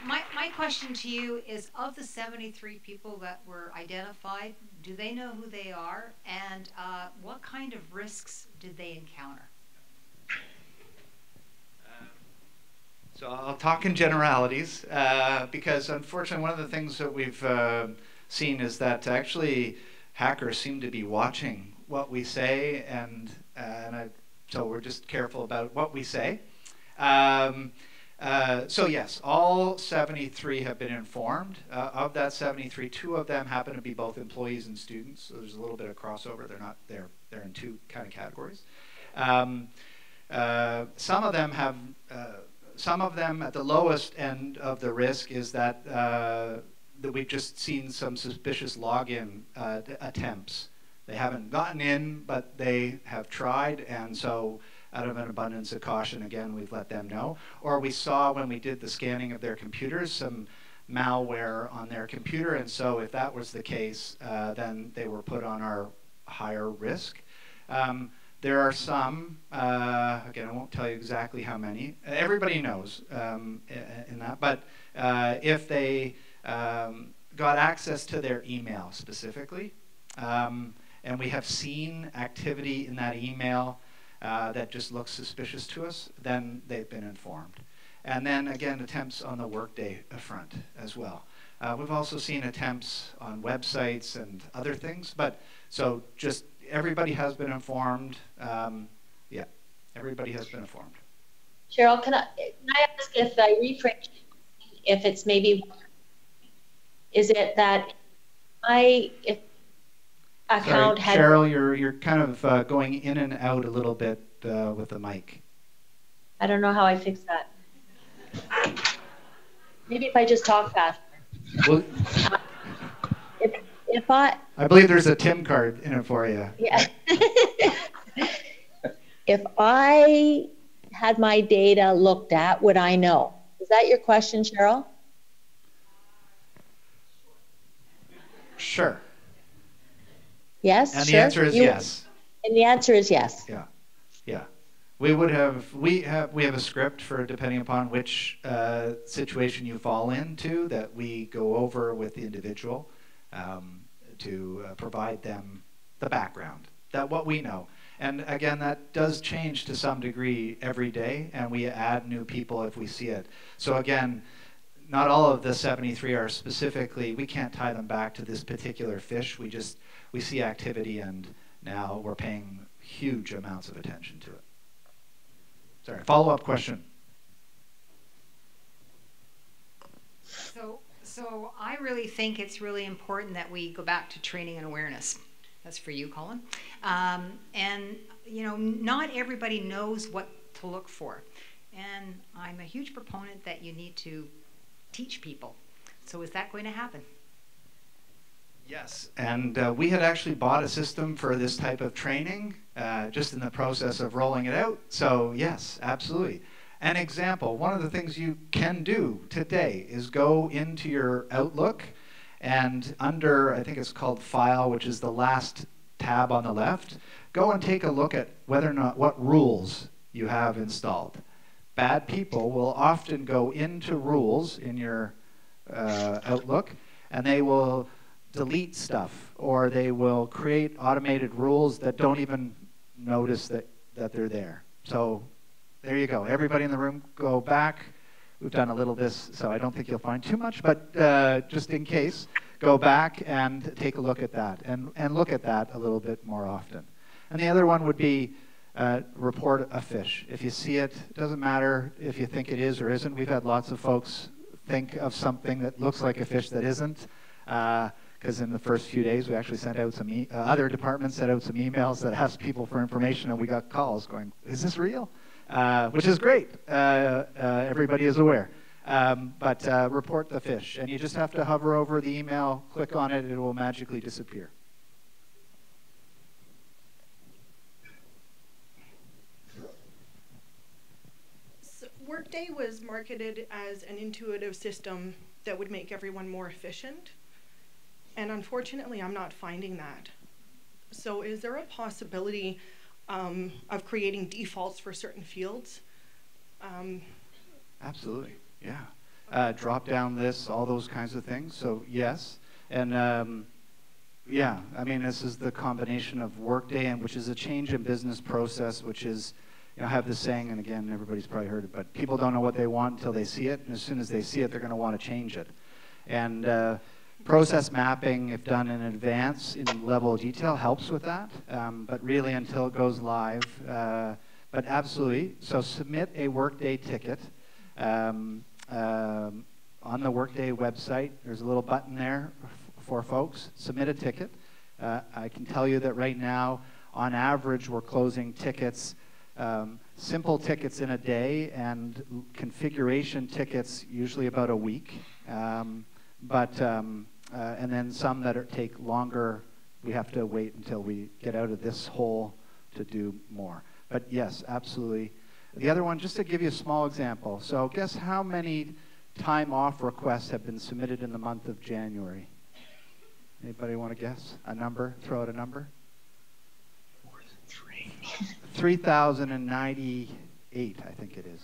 My question to you is, of the 73 people that were identified, do they know who they are, and what kind of risks did they encounter? So I'll talk in generalities, because unfortunately one of the things that we've seen is that actually hackers seem to be watching what we say, and so we're just careful about what we say. So yes, all 73 have been informed. Of that 73, 2 of them happen to be both employees and students, so there's a little bit of crossover. They're in 2 kind of categories. Some of them have, some of them at the lowest end of the risk is that we've just seen some suspicious login attempts. They haven't gotten in, but they have tried, and so out of an abundance of caution, again, we've let them know. Or we saw when we did the scanning of their computers some malware on their computer, and so if that was the case, then they were put on our higher risk. There are some, again, I won't tell you exactly how many. Everybody knows in that, but if they got access to their email specifically, and we have seen activity in that email that just looks suspicious to us, then they've been informed. And then again, attempts on the Workday front as well. We've also seen attempts on websites and other things, but so just everybody has been informed. Yeah, everybody has been informed. Cheryl, can I ask if I rephrase, if it's maybe, is it that if account Sorry, had... Cheryl, you're kind of going in and out a little bit with the mic. I don't know how I fix that. Maybe if I just talk faster. Well, if I believe there's a Tim card in it for you. Yeah. If I had my data looked at, would I know? Is that your question, Cheryl? Sure. Yes. And sure? the answer is yes. And the answer is yes. Yeah. Yeah. We have a script for, depending upon which situation you fall into, that we go over with the individual to provide them the background, that what we know. And again, that does change to some degree every day, and we add new people if we see it. So again, not all of the 73 are specifically, we can't tie them back to this particular fish. We see activity, and now we're paying huge amounts of attention to it. Sorry, follow-up question. So I really think it's really important that we go back to training and awareness. That's for you, Colin. And you know, not everybody knows what to look for. And I'm a huge proponent that you need to teach people. So is that going to happen? Yes, and we had actually bought a system for this type of training, just in the process of rolling it out. So yes, absolutely. An example, one of the things you can do today is go into your Outlook, and under, I think it's called File, which is the last tab on the left, go and take a look at whether or not what rules you have installed. Bad people will often go into rules in your Outlook, and they will delete stuff, or they will create automated rules that don't even notice that they're there. So there you go. Everybody in the room, go back. We've done a little this, so I don't think you'll find too much, but just in case, go back and take a look at that, and look at that a little bit more often. And the other one would be report a fish. If you see it, it doesn't matter if you think it is or isn't. We've had lots of folks think of something that looks like a fish that isn't. Because in the first few days, we actually sent out some, other departments sent out some emails that asked people for information, and we got calls going, is this real? Which is great. Everybody is aware. But report the fish. And you just have to hover over the email, click on it, it will magically disappear. So Workday was marketed as an intuitive system that would make everyone more efficient. And unfortunately, I'm not finding that. So is there a possibility of creating defaults for certain fields? Absolutely, yeah. Drop-down lists, all those kinds of things. So yes, and yeah, I mean, this is the combination of Workday, and which is a change in business process, which is, you know, I have this saying, and again, everybody's probably heard it, but people don't know what they want until they see it, and as soon as they see it, they're going to want to change it. And process mapping, if done in advance in level of detail, helps with that, but really until it goes live. But absolutely, so submit a Workday ticket. On the Workday website, there's a little button there for folks. Submit a ticket. I can tell you that right now, on average, we're closing tickets, simple tickets in a day, and configuration tickets usually about a week. And then some that take longer, we have to wait until we get out of this hole to do more. But yes, absolutely. The other one, just to give you a small example. So guess how many time off requests have been submitted in the month of January? Anybody want to guess a number? Throw out a number. More than 3. 3,098, I think it is.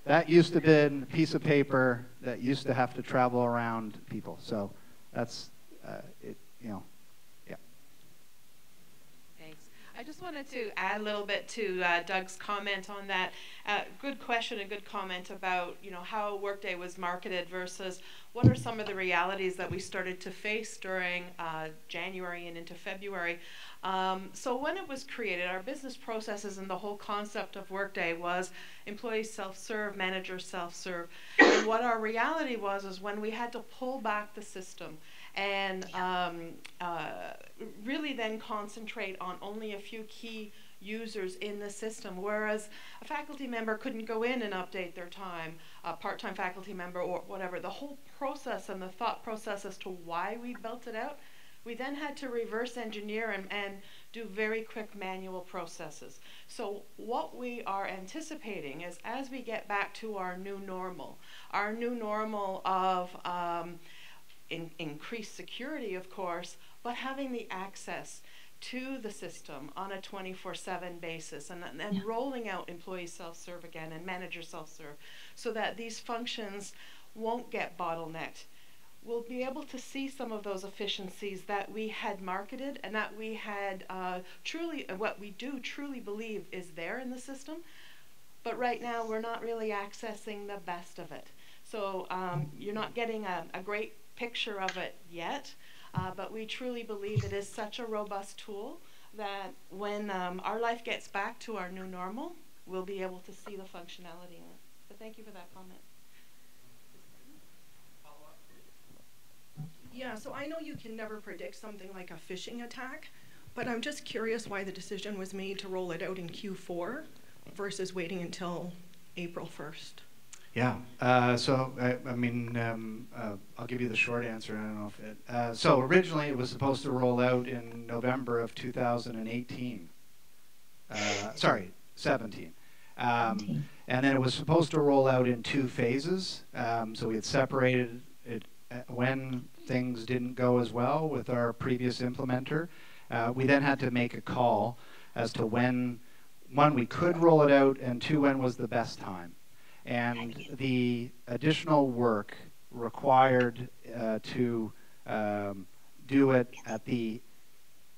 That used to have been a piece of paper that used to have to travel around people. So that's, it, you know, yeah. Thanks. I just wanted to add a little bit to Doug's comment on that. Good question and good comment about, you know, how Workday was marketed versus what are some of the realities that we started to face during January and into February. So when it was created, our business processes and the whole concept of Workday was employee self-serve, manager self-serve. And what our reality was is when we had to pull back the system and really then concentrate on only a few key users in the system, whereas a faculty member couldn't go in and update their time, a part-time faculty member or whatever. The whole process and the thought process as to why we built it out, we then had to reverse engineer and do very quick manual processes. So what we are anticipating is as we get back to our new normal of increased security, of course, but having the access to the system on a 24/7 basis and rolling out employee self-serve again and manager self-serve so that these functions won't get bottlenecked. We'll be able to see some of those efficiencies that we had marketed and that we had what we do truly believe is there in the system, but right now we're not really accessing the best of it. So you're not getting a great picture of it yet. But we truly believe it is such a robust tool that when our life gets back to our new normal, we'll be able to see the functionality in it. But thank you for that comment. Yeah, so I know you can never predict something like a phishing attack, but I'm just curious why the decision was made to roll it out in Q4 versus waiting until April 1st. Yeah, so I mean, I'll give you the short answer. I don't know if it. So originally it was supposed to roll out in November of 2018. Sorry, 17. And then it was supposed to roll out in 2 phases. So we had separated it when things didn't go as well with our previous implementer. We then had to make a call as to when, 1, we could roll it out, and 2, when was the best time. And the additional work required to do it at the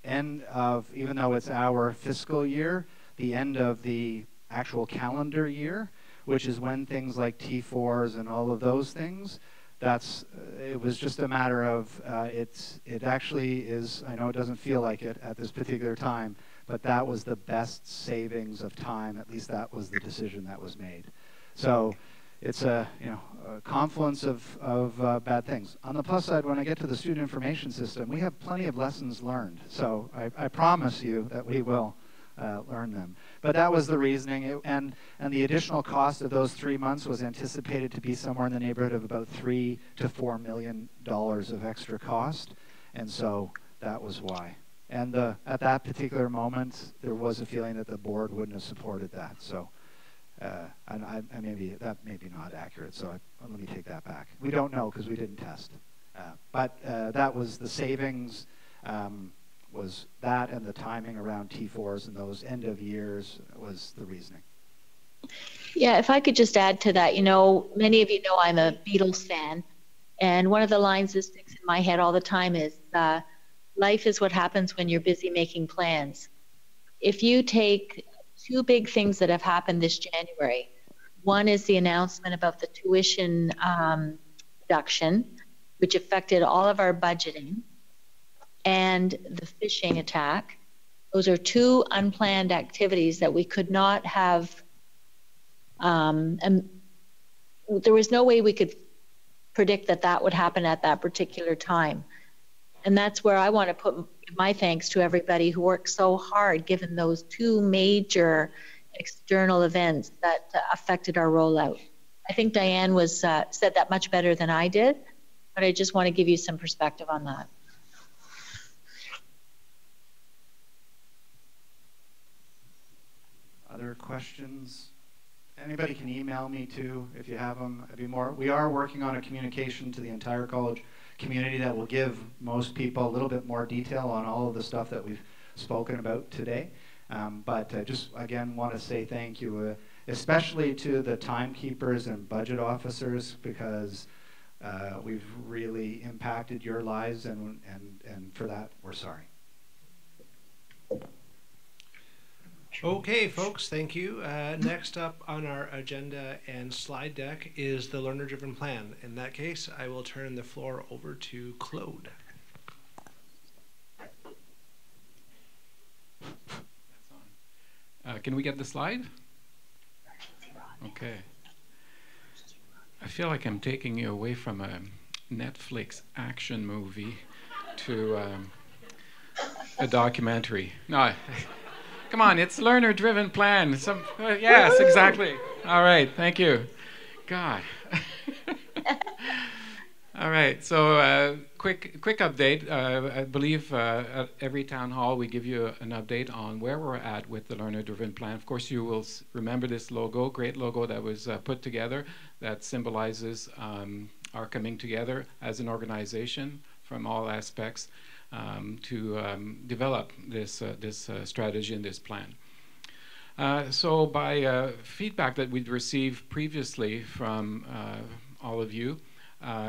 end of, even though it's our fiscal year, the end of the actual calendar year, which is when things like T4s and all of those things, it was just a matter of, it actually is, I know it doesn't feel like it at this particular time, but that was the best savings of time. At least that was the decision that was made. So it's a confluence of bad things. On the plus side, when I get to the student information system, we have plenty of lessons learned. So I promise you that we will learn them. But that was the reasoning, and the additional cost of those 3 months was anticipated to be somewhere in the neighborhood of about $3 to $4 million of extra cost, and so that was why. And at that particular moment, there was a feeling that the board wouldn't have supported that. So, that may be not accurate. So let me take that back. We don't know because we didn't test, but that was the savings. Was that and the timing around T4s and those end of years was the reasoning. Yeah, if I could just add to that, many of you know I'm a Beatles fan, and one of the lines that sticks in my head all the time is, life is what happens when you're busy making plans. If you take two big things that have happened this January, one is the announcement about the tuition reduction, which affected all of our budgeting, and the phishing attack. Those are two unplanned activities that we could not have, and there was no way we could predict that would happen at that particular time. And that's where I want to put my thanks to everybody who worked so hard given those two major external events that affected our rollout. I think Diane said that much better than I did, but I just want to give you some perspective on that. Other questions? Anybody can email me too if you have them. We are working on a communication to the entire college community that will give most people a little bit more detail on all of the stuff that we've spoken about today. But I just again want to say thank you, especially to the timekeepers and budget officers, because we've really impacted your lives, and for that we're sorry. Okay, folks, thank you. Next up on our agenda and slide deck is the learner-driven plan. In that case, I will turn the floor over to Claude. Can we get the slide? Okay. I feel like I'm taking you away from a Netflix action movie to a documentary. No. Come on, it's learner-driven plan. Yes, exactly. All right, thank you. God. All right, so quick update. I believe at every town hall we give you an update on where we're at with the learner-driven plan. Of course, you will remember this logo, great logo that was put together that symbolizes our coming together as an organization from all aspects. To develop this strategy and this plan. So by feedback that we'd received previously from all of you,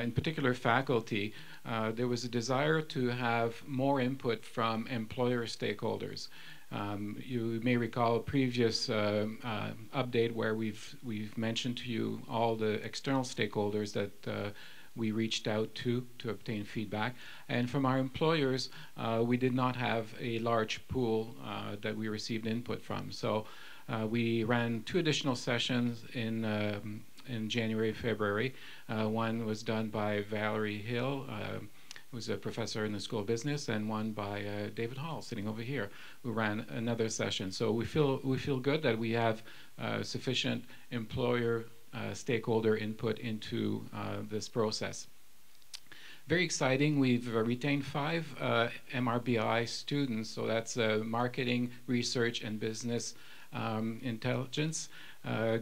in particular faculty, there was a desire to have more input from employer stakeholders. You may recall a previous update where we've mentioned to you all the external stakeholders that we reached out to obtain feedback. And from our employers, we did not have a large pool that we received input from. So we ran 2 additional sessions in January, February. One was done by Valerie Hill, who's a professor in the School of Business, and one by David Hall, sitting over here, who ran another session. So we feel good that we have sufficient employer stakeholder input into this process. Very exciting. We've retained 5 MRBI students, so that's Marketing, Research, and Business Intelligence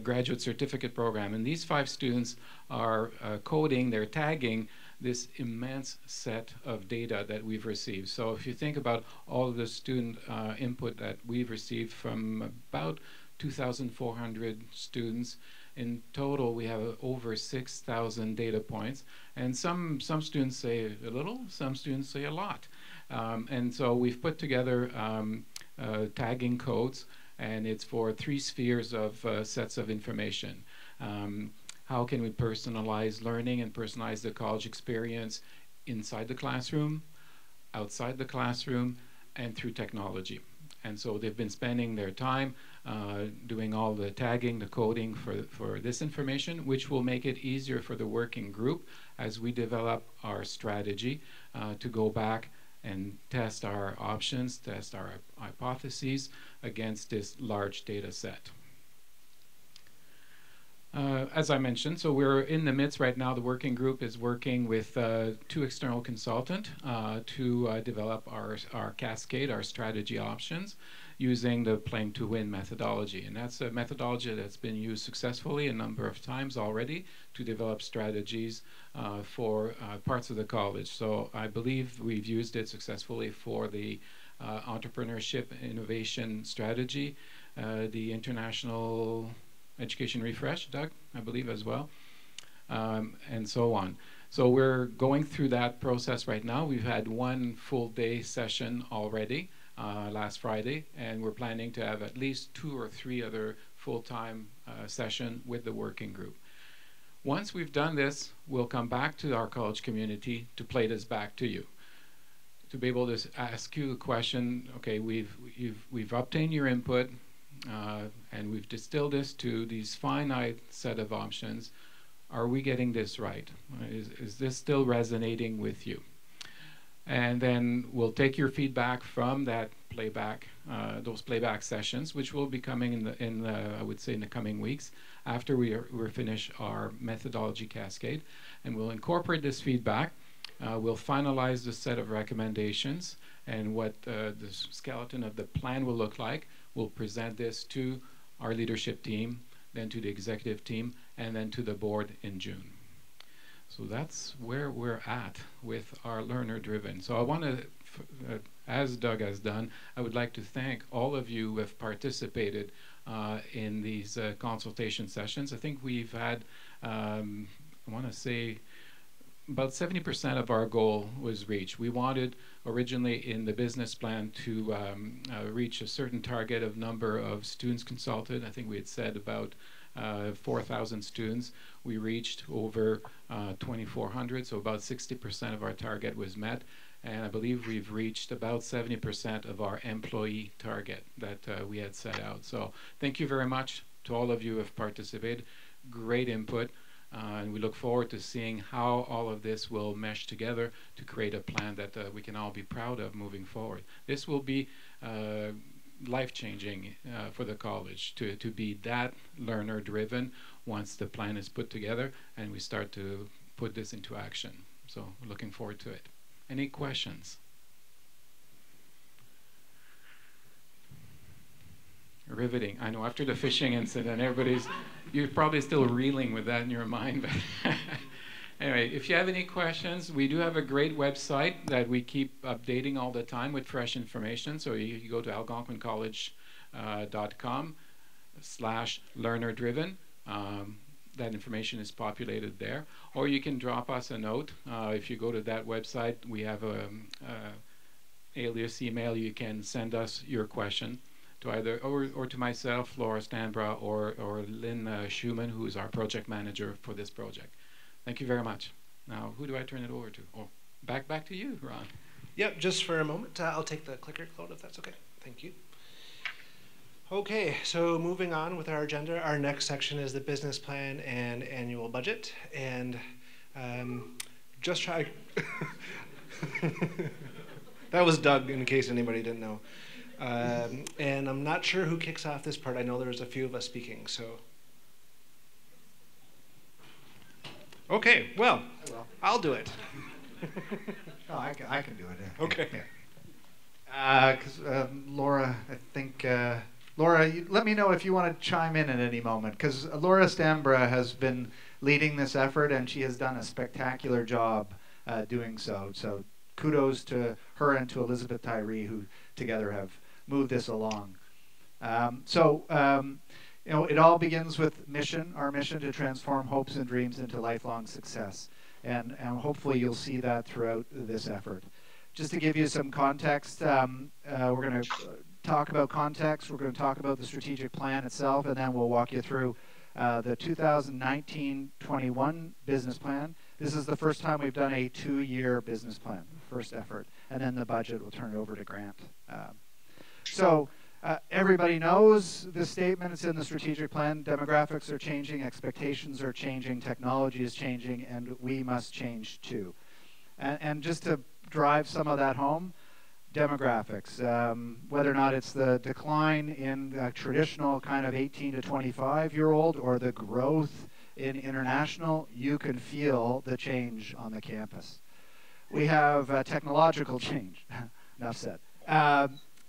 graduate certificate program. And these 5 students are coding, they're tagging this immense set of data that we've received. So if you think about all of the student input that we've received from about 2,400 students, in total, we have over 6,000 data points, and some students say a little, some students say a lot. And so we've put together tagging codes, and it's for 3 spheres of sets of information. How can we personalize learning and personalize the college experience inside the classroom, outside the classroom, and through technology? And so they've been spending their time doing all the tagging, the coding for this information, which will make it easier for the working group as we develop our strategy to go back and test our options, test our hypotheses against this large data set. As I mentioned, so we're in the midst right now, the working group is working with 2 external consultants to develop our cascade, our strategy options, using the Plane to Win methodology. And that's a methodology that's been used successfully a number of times already to develop strategies for parts of the college. So I believe we've used it successfully for the entrepreneurship innovation strategy, the international education refresh, Doug, I believe as well, and so on. So we're going through that process right now. We've had 1 full day session already last Friday, and we're planning to have at least 2 or 3 other full-time sessions with the working group. Once we've done this, we'll come back to our college community to play this back to you, to be able to ask you a question. Okay, we've obtained your input, and we've distilled this to these finite set of options. Are we getting this right? Is this still resonating with you? And then we'll take your feedback from that playback, those playback sessions, which will be coming I would say in the coming weeks after we're finished our methodology cascade, and we'll incorporate this feedback. We'll finalize the set of recommendations and what the skeleton of the plan will look like. We'll present this to our leadership team, then to the executive team, and then to the board in June. So that's where we're at with our learner-driven. So I want to, as Doug has done, I would like to thank all of you who have participated in these consultation sessions. I think we've had, I want to say, about 70% of our goal was reached. We wanted originally in the business plan to reach a certain target of number of students consulted. I think we had said about 4,000 students. We reached over 2,400, so about 60% of our target was met. And I believe we've reached about 70% of our employee target that we had set out. So thank you very much to all of you who have participated. Great input. And we look forward to seeing how all of this will mesh together to create a plan that we can all be proud of moving forward. This will be life-changing for the college to be that learner-driven once the plan is put together and we start to put this into action. So we're looking forward to it. Any questions? Riveting. I know after the fishing incident, you're probably still reeling with that in your mind. But anyway, if you have any questions, we do have a great website that we keep updating all the time with fresh information. So you go to algonquincollege.com/learner-driven. That information is populated there. Or you can drop us a note. If you go to that website, we have a alias email. You can send us your question to either or to myself, Laura Stanbra, or Lynn Schumann, who is our project manager for this project. Thank you very much. Now, who do I turn it over to? Oh, back to you, Ron. Yep, just for a moment. I'll take the clicker, Claude, if that's okay. Thank you. Okay, so moving on with our agenda, our next section is the business plan and annual budget. And just try. That was Doug, in case anybody didn't know. And I'm not sure who kicks off this part. I know there's a few of us speaking, so. Okay, well, I'll do it. Oh, I can do it. Okay. Because Laura, I think, Laura, let me know if you want to chime in at any moment, because Laura Stanbra has been leading this effort, and she has done a spectacular job doing so. So kudos to her and to Elizabeth Tyree, who together have moved this along. You know, it all begins with mission, our mission to transform hopes and dreams into lifelong success. And hopefully you'll see that throughout this effort. Just to give you some context, we're going to talk about context, we're going to talk about the strategic plan itself, and then we'll walk you through the 2019-21 business plan. This is the first time we've done a 2-year business plan, first effort, and then the budget. We'll turn it over to Grant. So everybody knows this statement. It's in the strategic plan. Demographics are changing, expectations are changing, technology is changing, and we must change too. And just to drive some of that home, demographics, whether or not it's the decline in traditional kind of 18 to 25-year-old or the growth in international, you can feel the change on the campus. We have technological change, enough said.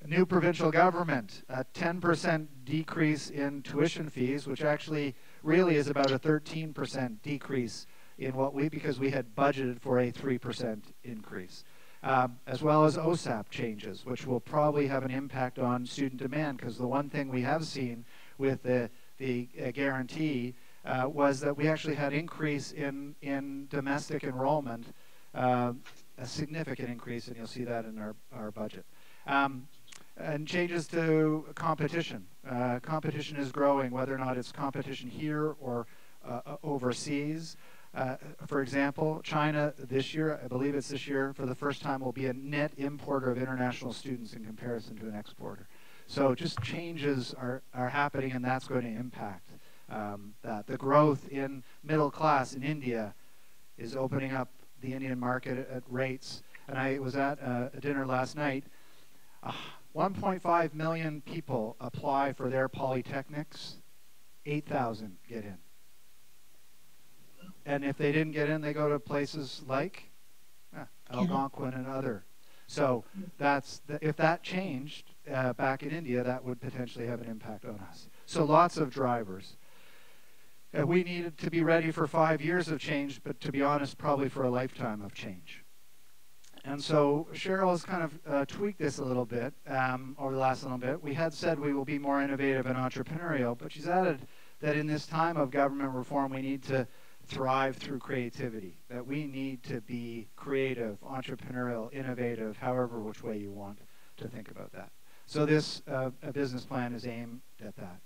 New provincial government, a 10% decrease in tuition fees, which actually really is about a 13% decrease in because we had budgeted for a 3% increase. As well as OSAP changes, which will probably have an impact on student demand, because the one thing we have seen with the guarantee was that we actually had increase in domestic enrollment, a significant increase, and you'll see that in our budget. And changes to competition. Competition is growing, whether or not it's competition here or overseas. For example, China this year, I believe it's this year, for the first time will be a net importer of international students in comparison to an exporter. So just changes are happening, and that's going to impact that. The growth in middle class in India is opening up the Indian market at rates. And I was at a dinner last night. 1.5 million people apply for their polytechnics. 8,000 get in. And if they didn't get in, they go to places like Algonquin and other. So if that changed back in India, that would potentially have an impact on us. So lots of drivers. We needed to be ready for 5 years of change, but to be honest, probably for a lifetime of change. And so Cheryl has kind of tweaked this a little bit over the last little bit. We had said we will be more innovative and entrepreneurial, but she's added that in this time of government reform, we need to thrive through creativity, that we need to be creative, entrepreneurial, innovative, however which way you want to think about that. So this business plan is aimed at that.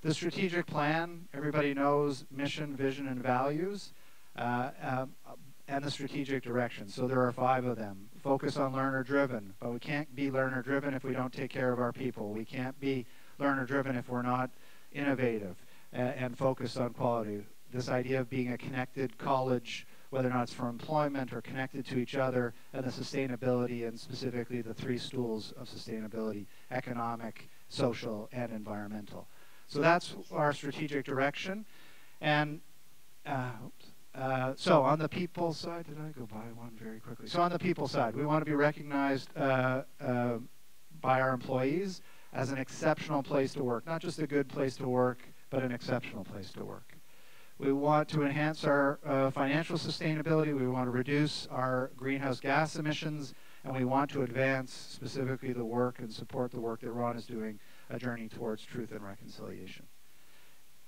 The strategic plan, everybody knows mission, vision, and values, and the strategic direction. So there are 5 of them. Focus on learner-driven, but we can't be learner-driven if we don't take care of our people. We can't be learner-driven if we're not innovative and focused on quality. This idea of being a connected college, whether or not it's for employment or connected to each other, and the sustainability, and specifically the 3 stools of sustainability: economic, social, and environmental. So that's our strategic direction. And so on the people side, did I go by one very quickly? So on the people side, we want to be recognized by our employees as an exceptional place to work. Not just a good place to work, but an exceptional place to work. We want to enhance our financial sustainability. We want to reduce our greenhouse gas emissions. And we want to advance specifically the work and support the work that Ron is doing, a journey towards truth and reconciliation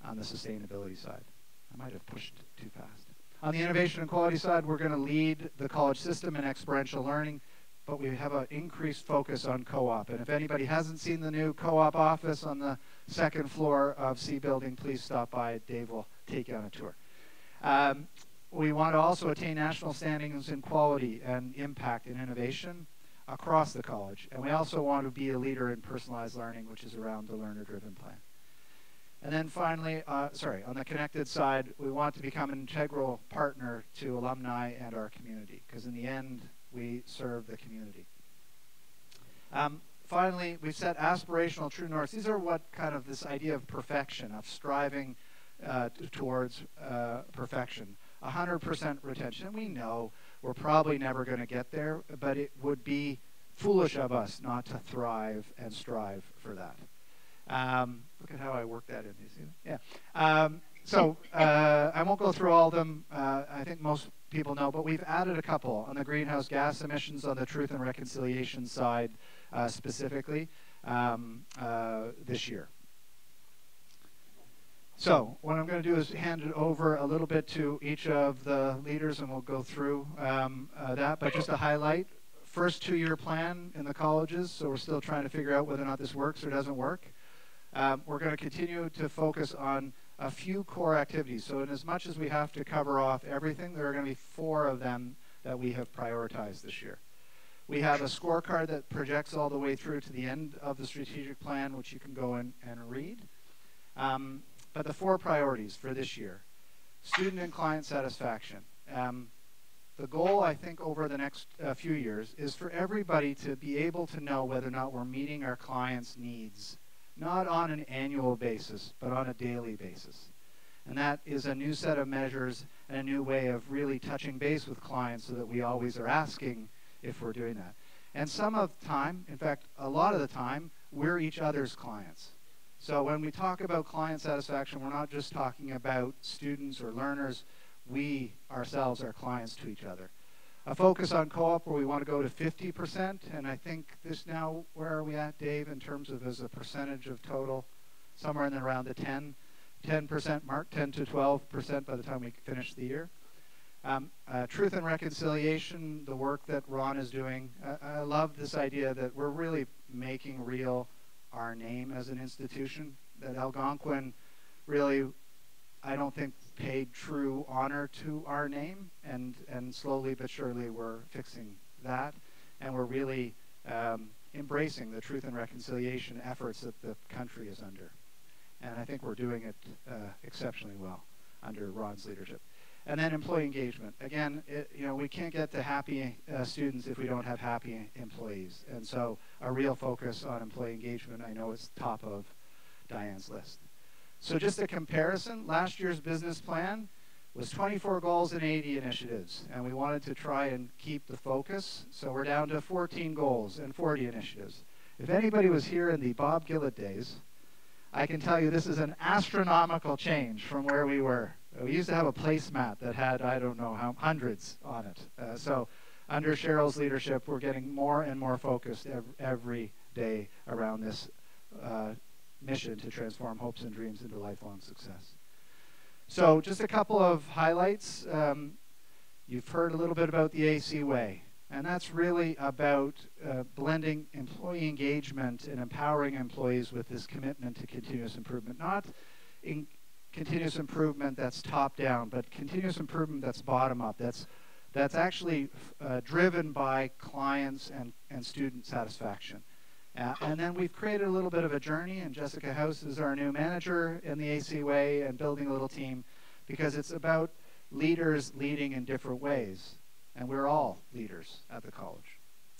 on the sustainability side. I might have pushed too fast. On the innovation and quality side, we're going to lead the college system in experiential learning, but we have an increased focus on co-op. And if anybody hasn't seen the new co-op office on the 2nd floor of C Building, please stop by. Dave will take you on a tour. We want to also attain national standings in quality and impact and innovation across the college. And we also want to be a leader in personalized learning, which is around the learner-driven plan. And then finally, on the connected side, we want to become an integral partner to alumni and our community, because in the end, we serve the community. Finally, we've set aspirational true norths. These are what kind of this idea of perfection, of striving towards perfection. 100% retention. We know we're probably never going to get there, but it would be foolish of us not to thrive and strive for that. Look at how I work that in. You see that? Yeah. So I won't go through all of them. I think most people know, but we've added a couple on the greenhouse gas emissions on the truth and reconciliation side specifically this year. So what I'm going to do is hand it over a little bit to each of the leaders, and we'll go through that. But just to highlight, first 2-year plan in the colleges, so we're still trying to figure out whether or not this works or doesn't work. We're going to continue to focus on a few core activities. So in as much as we have to cover off everything, there are going to be 4 of them that we have prioritized this year. We have a scorecard that projects all the way through to the end of the strategic plan, which you can go in and read. But the 4 priorities for this year: student and client satisfaction. The goal, I think, over the next few years is for everybody to be able to know whether or not we're meeting our clients' needs, not on an annual basis, but on a daily basis. And that is a new set of measures and a new way of really touching base with clients so that we always are asking if we're doing that. And some of the time, in fact, a lot of the time, we're each other's clients. So when we talk about client satisfaction, we're not just talking about students or learners. We ourselves are clients to each other. A focus on co-op where we want to go to 50%, and I think this now, where are we at, Dave, in terms of as a percentage of total? Somewhere in around the 10% mark, 10 to 12% by the time we finish the year. Truth and reconciliation, the work that Ron is doing. I love this idea that we're really making real our name as an institution, that Algonquin really, I don't think, paid true honor to our name, and slowly but surely we're fixing that, and we're really embracing the truth and reconciliation efforts that the country is under. And I think we're doing it exceptionally well under Ron's leadership. And then employee engagement. Again, we can't get to happy students if we don't have happy employees. And so a real focus on employee engagement, I know it's top of Diane's list. So just a comparison, last year's business plan was 24 goals and 80 initiatives. And we wanted to try and keep the focus. So we're down to 14 goals and 40 initiatives. If anybody was here in the Bob Gillett days, I can tell you this is an astronomical change from where we were. We used to have a placemat that had, I don't know how, hundreds on it. So under Cheryl's leadership, we're getting more and more focused every day around this mission to transform hopes and dreams into lifelong success. So just a couple of highlights. You've heard a little bit about the AC Way. And that's really about blending employee engagement and empowering employees with this commitment to continuous improvement. Not in continuous improvement that's top down, but continuous improvement that's bottom up. That's actually driven by clients and student satisfaction. And then we've created a little bit of a journey, and Jessica House is our new manager in the AC Way, and building a little team, because it's about leaders leading in different ways. And we're all leaders at the college.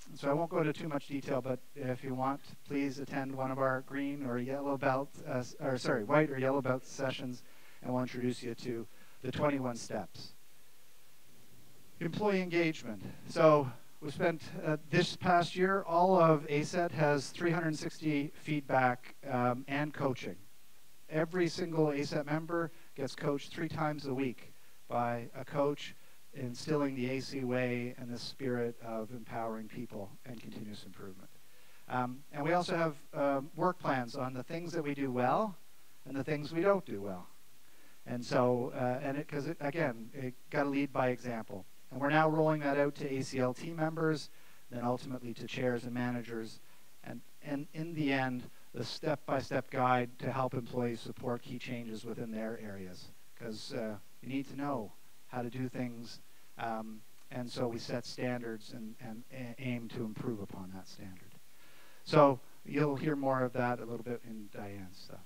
And so I won't go into too much detail, but if you want, please attend one of our green or yellow belt, white or yellow belt sessions, and we'll introduce you to the 21 steps. Employee engagement. So we spent this past year, all of ACET has 360 feedback and coaching. Every single ACET member gets coached 3 times a week by a coach, instilling the AC Way and the spirit of empowering people and continuous improvement. And we also have work plans on the things that we do well and the things we don't do well. And so, because again, it got to lead by example. And we're now rolling that out to ACLT members, then ultimately to chairs and managers, and in the end, the step-by-step guide to help employees support key changes within their areas. Because you need to know how to do things, and so we set standards and aim to improve upon that standard. So you'll hear more of that a little bit in Diane's stuff.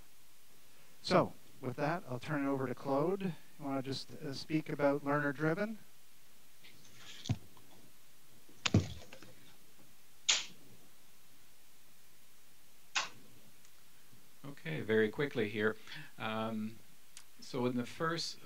So with that, I'll turn it over to Claude. You want to just speak about learner-driven? Okay, very quickly here. So in the first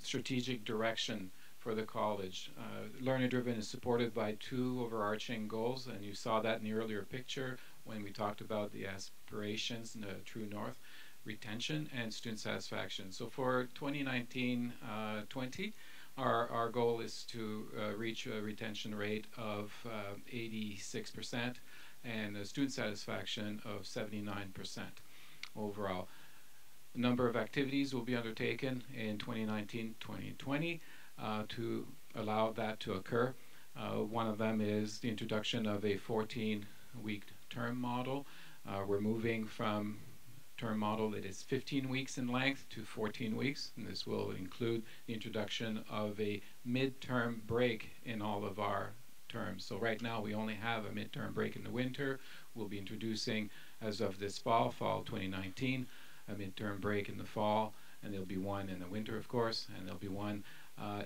strategic direction for the college, learner-driven is supported by 2 overarching goals, and you saw that in the earlier picture when we talked about the aspirations and the true north, retention and student satisfaction. So for 2019-20, our goal is to reach a retention rate of 86% and a student satisfaction of 79% overall. A number of activities will be undertaken in 2019-2020 to allow that to occur. One of them is the introduction of a 14-week term model. We're moving from term model that is 15 weeks in length to 14 weeks, and this will include the introduction of a midterm break in all of our midterms. So right now we only have a midterm break in the winter. We'll be introducing, as of this fall 2019, a midterm break in the fall, and there'll be one in the winter, of course, and there'll be one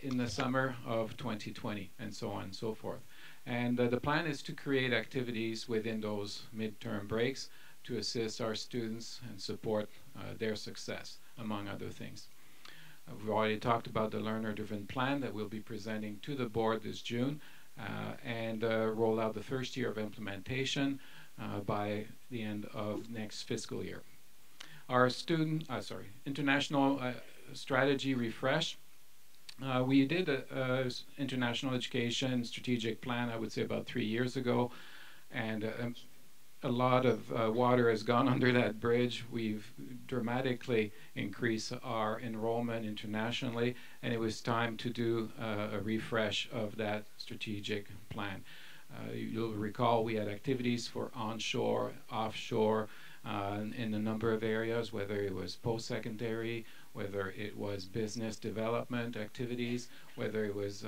in the summer of 2020, and so on and so forth. And the plan is to create activities within those midterm breaks to assist our students and support their success, among other things. We've already talked about the learner-driven plan that we'll be presenting to the board this June and roll out the first year of implementation by the end of next fiscal year. Our international strategy refresh. We did an international education strategic plan, I would say, about 3 years ago, and a lot of water has gone under that bridge. We've dramatically increased our enrollment internationally, and it was time to do a refresh of that strategic plan. You'll recall we had activities for onshore, offshore, in a number of areas, whether it was post-secondary, whether it was business development activities, whether it was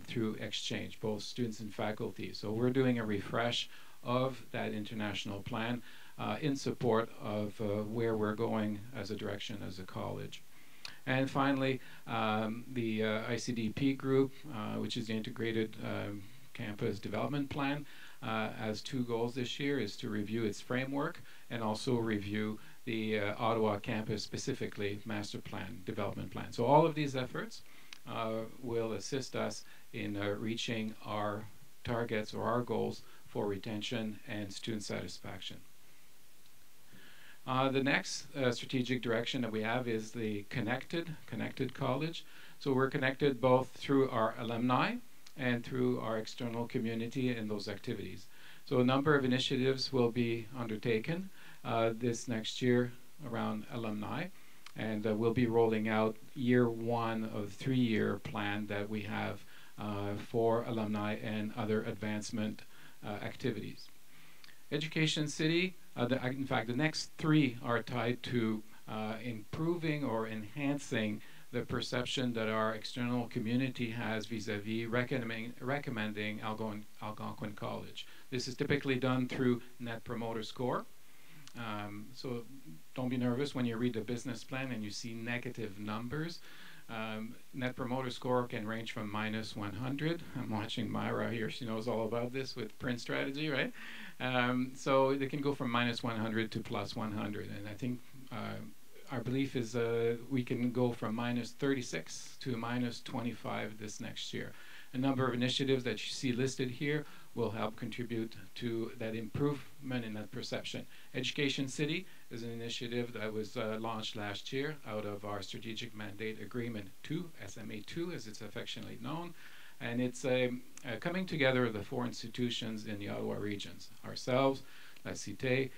through exchange, both students and faculty. So we're doing a refresh of that international plan in support of where we're going as a direction as a college. And finally, the ICDP group, which is the Integrated Campus Development Plan, has 2 goals this year, is to review its framework and also review the Ottawa campus specifically master plan, development plan. So all of these efforts will assist us in reaching our targets or our goals for retention and student satisfaction. The next strategic direction that we have is the connected college. So we're connected both through our alumni and through our external community in those activities. So a number of initiatives will be undertaken this next year around alumni, and we'll be rolling out year 1 of 3-year plan that we have for alumni and other advancement activities. Education City, in fact, the next 3 are tied to improving or enhancing the perception that our external community has vis-a-vis recommending Algonquin College. This is typically done through Net Promoter Score. So don't be nervous when you read the business plan and you see negative numbers. Net Promoter Score can range from -100. I'm watching Myra here. She knows all about this with print strategy, right? So they can go from -100 to +100. And I think our belief is we can go from -36 to -25 this next year. A number of initiatives that you see listed here will help contribute to that improvement in that perception. Education City is an initiative that was launched last year out of our Strategic Mandate Agreement 2, SMA2 as it's affectionately known. And it's a coming together of the 4 institutions in the Ottawa regions, ourselves, La Cité,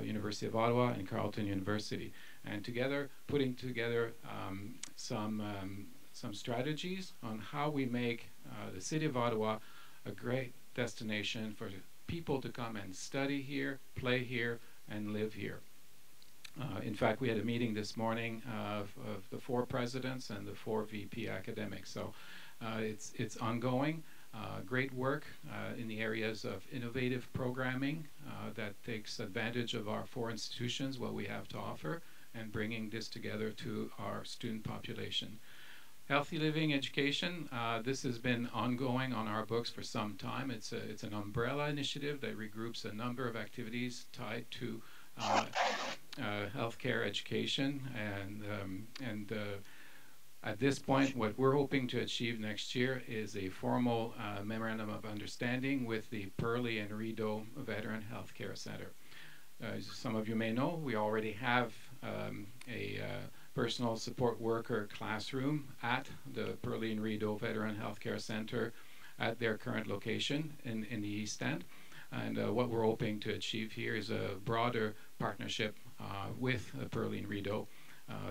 University of Ottawa, and Carleton University. And together, putting together some strategies on how we make the City of Ottawa a great destination for people to come and study here, play here, and live here. In fact, we had a meeting this morning of the 4 presidents and the 4 VP academics. So it's ongoing. Great work in the areas of innovative programming that takes advantage of our 4 institutions, what we have to offer, and bringing this together to our student population. Healthy living education, this has been ongoing on our books for some time. It's an umbrella initiative that regroups a number of activities tied to healthcare education, and at this point, what we're hoping to achieve next year is a formal memorandum of understanding with the Pearlie and Rideau Veteran Healthcare Center. As some of you may know, we already have a personal support worker classroom at the Pearlie and Rideau Veteran Healthcare Center at their current location in the East End. And what we're hoping to achieve here is a broader partnership with Pearlie and Rideau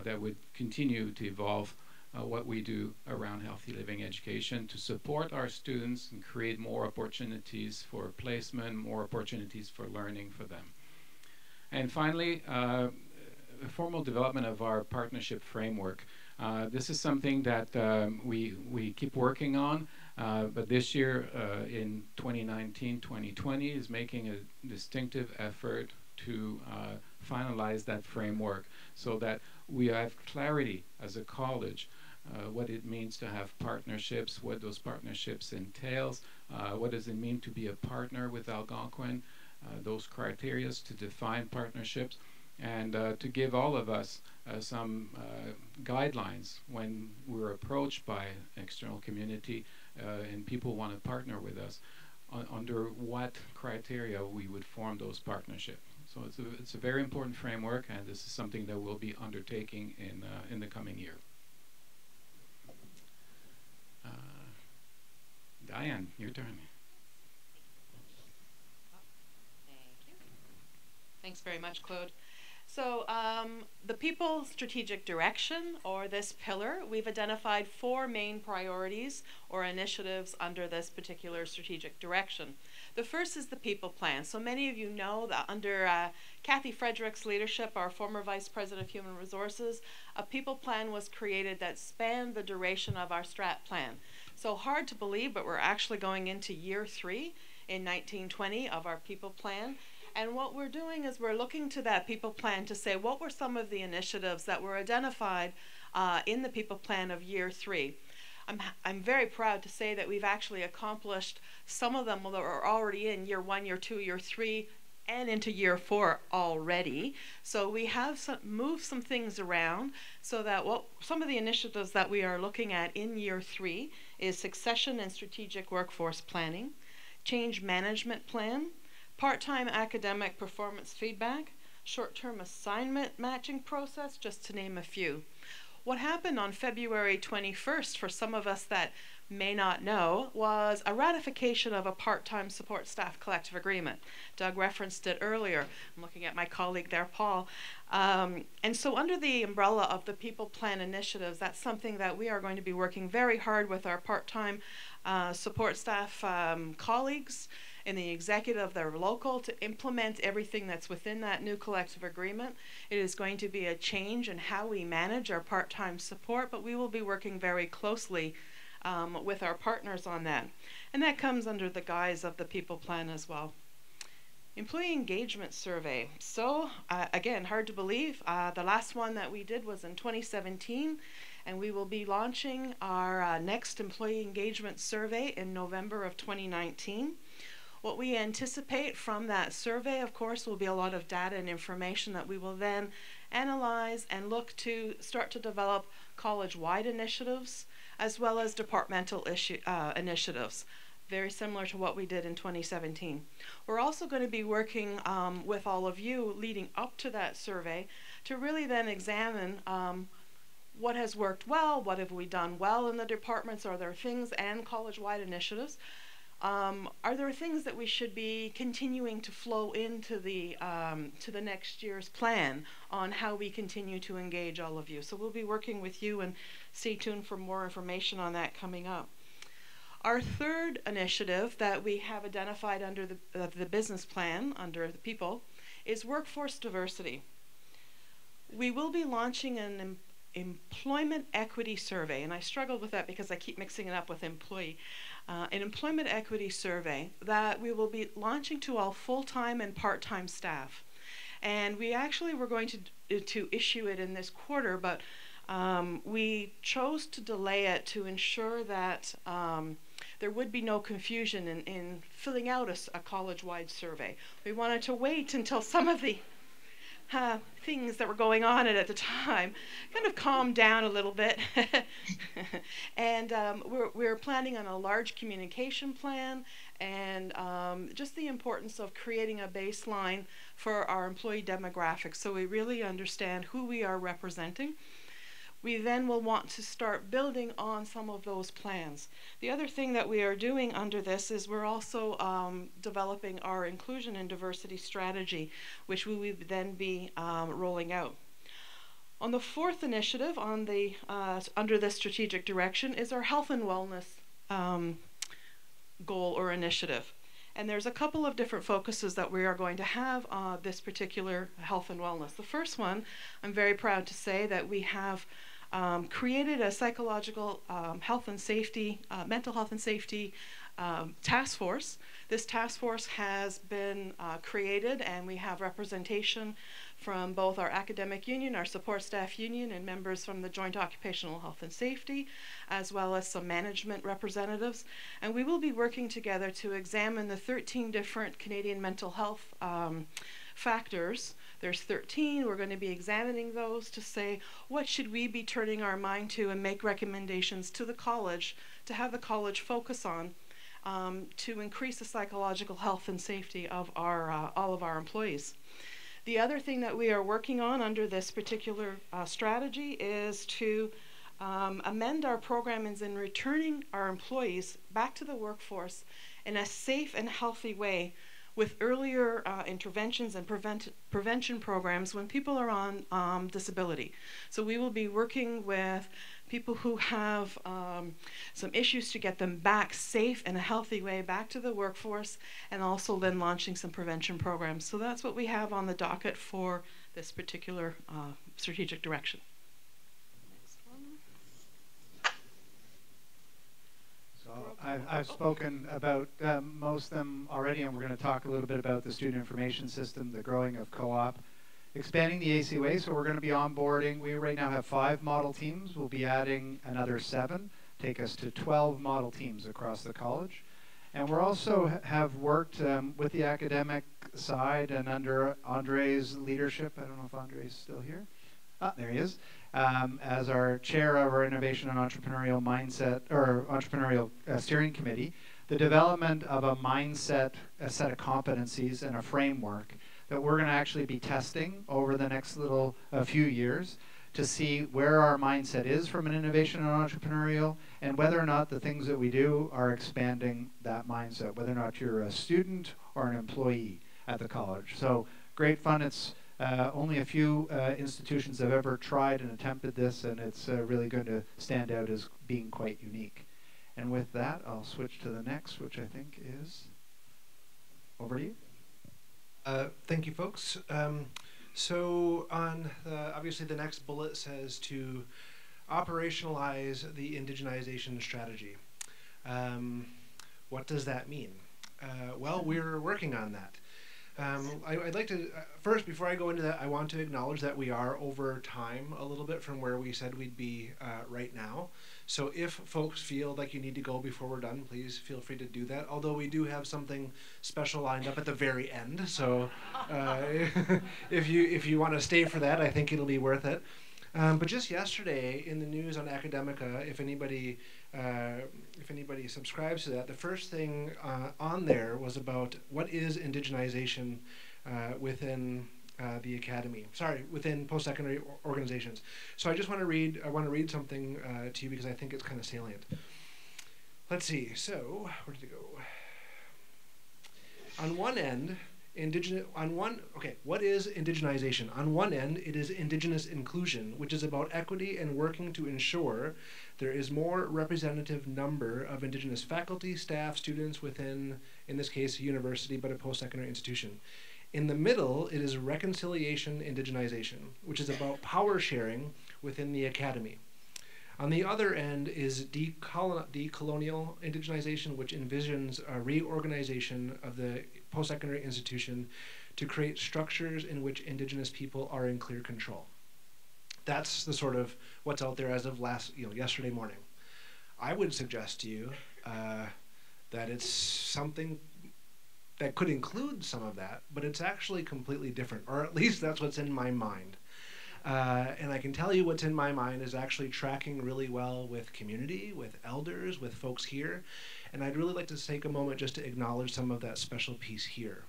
that would continue to evolve what we do around healthy living education to support our students and create more opportunities for placement, more opportunities for learning for them. And finally, formal development of our partnership framework. This is something that we keep working on. But this year, in 2019-2020, is making a distinctive effort to finalize that framework so that we have clarity as a college what it means to have partnerships, what those partnerships entails, what does it mean to be a partner with Algonquin, those criteria to define partnerships, and to give all of us some guidelines when we're approached by external community and people want to partner with us, under what criteria we would form those partnerships. So it's a very important framework, and this is something that we'll be undertaking in the coming year. Diane, your turn. Thank you. Thanks very much, Claude. So the People Strategic Direction, or this pillar, we've identified 4 main priorities or initiatives under this particular strategic direction. The first is the People Plan. So many of you know that under Kathy Frederick's leadership, our former Vice President of Human Resources, a People Plan was created that spanned the duration of our strat plan. So hard to believe, but we're actually going into year 3 in 1920 of our People Plan. And what we're doing is we're looking to that People Plan to say what were some of the initiatives that were identified in the People Plan of year 3. I'm very proud to say that we've actually accomplished some of them that are already in year 1, year 2, year 3, and into year 4 already. So we have moved some things around so that some of the initiatives that we are looking at in year 3 is succession and strategic workforce planning, change management plan, part-time academic performance feedback, short-term assignment matching process, just to name a few. What happened on February 21st, for some of us that may not know, was a ratification of a part-time support staff collective agreement. Doug referenced it earlier. I'm looking at my colleague there, Paul. And so under the umbrella of the People Plan initiatives, that's something that we are going to be working very hard with our part-time support staff colleagues in the executive, their local, to implement everything that's within that new collective agreement. It is going to be a change in how we manage our part-time support, but we will be working very closely with our partners on that. And that comes under the guise of the People Plan as well. Employee engagement survey. So again, hard to believe. The last one that we did was in 2017, and we will be launching our next employee engagement survey in November of 2019. What we anticipate from that survey, of course, will be a lot of data and information that we will then analyze and look to start to develop college-wide initiatives as well as departmental initiatives, very similar to what we did in 2017. We're also going to be working with all of you leading up to that survey to really then examine what has worked well, what have we done well in the departments, are there things and college-wide initiatives. Are there things that we should be continuing to flow into the next year's plan on how we continue to engage all of you? So we'll be working with you, and stay tuned for more information on that coming up. Our third initiative that we have identified under the business plan, under the people, is workforce diversity. We will be launching an employment equity survey, and I struggled with that because I keep mixing it up with employee. An employment equity survey that we will be launching to all full-time and part-time staff. And we actually were going to issue it in this quarter, but we chose to delay it to ensure that there would be no confusion in filling out a college-wide survey. We wanted to wait until some of the things that were going on at the time kind of calmed down a little bit. And we're planning on a large communication plan, and just the importance of creating a baseline for our employee demographics so we really understand who we are representing. We then will want to start building on some of those plans. The other thing that we are doing under this is we're also developing our inclusion and diversity strategy, which we will then be rolling out. On the fourth initiative on the under this strategic direction is our health and wellness goal or initiative. And there's a couple of different focuses that we are going to have on this particular health and wellness. The first one, I'm very proud to say that we have created a psychological health and safety, mental health and safety task force. This task force has been created, and we have representation from both our academic union, our support staff union, and members from the Joint Occupational Health and Safety, as well as some management representatives. And we will be working together to examine the 13 different Canadian mental health factors. There's 13. We're going to be examining those to say what should we be turning our mind to and make recommendations to the college to have the college focus on to increase the psychological health and safety of our all of our employees. The other thing that we are working on under this particular strategy is to amend our programs in returning our employees back to the workforce in a safe and healthy way, with earlier interventions and prevention programs when people are on disability. So we will be working with people who have some issues to get them back safe in a healthy way back to the workforce, and also then launching some prevention programs. So that's what we have on the docket for this particular strategic direction. I've spoken about most of them already, and we're going to talk a little bit about the student information system, the growing of co-op, expanding the ACUA. So we're going to be onboarding. We right now have 5 model teams. We'll be adding another 7, take us to 12 model teams across the college. And we're also have worked with the academic side and under Andre's leadership. I don't know if Andre's still here. There he is. As our chair of our Innovation and Entrepreneurial Mindset, or Entrepreneurial Steering Committee, the development of a mindset, a set of competencies, and a framework that we're going to actually be testing over the next few years to see where our mindset is from an innovation and entrepreneurial, and whether or not the things that we do are expanding that mindset, whether or not you're a student or an employee at the college. So great fun. It's only a few institutions have ever tried and attempted this, and it's really going to stand out as being quite unique. And with that, I'll switch to the next, which I think is over to you. Thank you, folks. So on obviously the next bullet says to operationalize the indigenization strategy. What does that mean? Well, we're working on that. I'd like to, first, before I go into that, I want to acknowledge that we are over time a little bit from where we said we'd be right now. So if folks feel like you need to go before we're done, please feel free to do that. Although we do have something special lined up at the very end. So if you want to stay for that, I think it'll be worth it. But just yesterday in the news on Academica, if anybody subscribes to that, the first thing on there was about what is indigenization within the academy. Sorry, within post-secondary organizations. So I just want to read. I want to read something to you because I think it's kind of salient. Let's see. So where did it go? On one end, what is indigenization? On one end, it is indigenous inclusion, which is about equity and working to ensure there is more representative number of indigenous faculty, staff, students within, in this case, a university, but a post-secondary institution. In the middle, it is reconciliation indigenization, which is about power sharing within the academy. On the other end is decolonial indigenization, which envisions a reorganization of the post-secondary institution to create structures in which indigenous people are in clear control. That's the sort of what's out there as of yesterday morning. I would suggest to you that it's something that could include some of that, but it's actually completely different, or at least that's what's in my mind. And I can tell you what's in my mind is actually tracking really well with community, with elders, with folks here. And I'd really like to take a moment just to acknowledge some of that special piece here.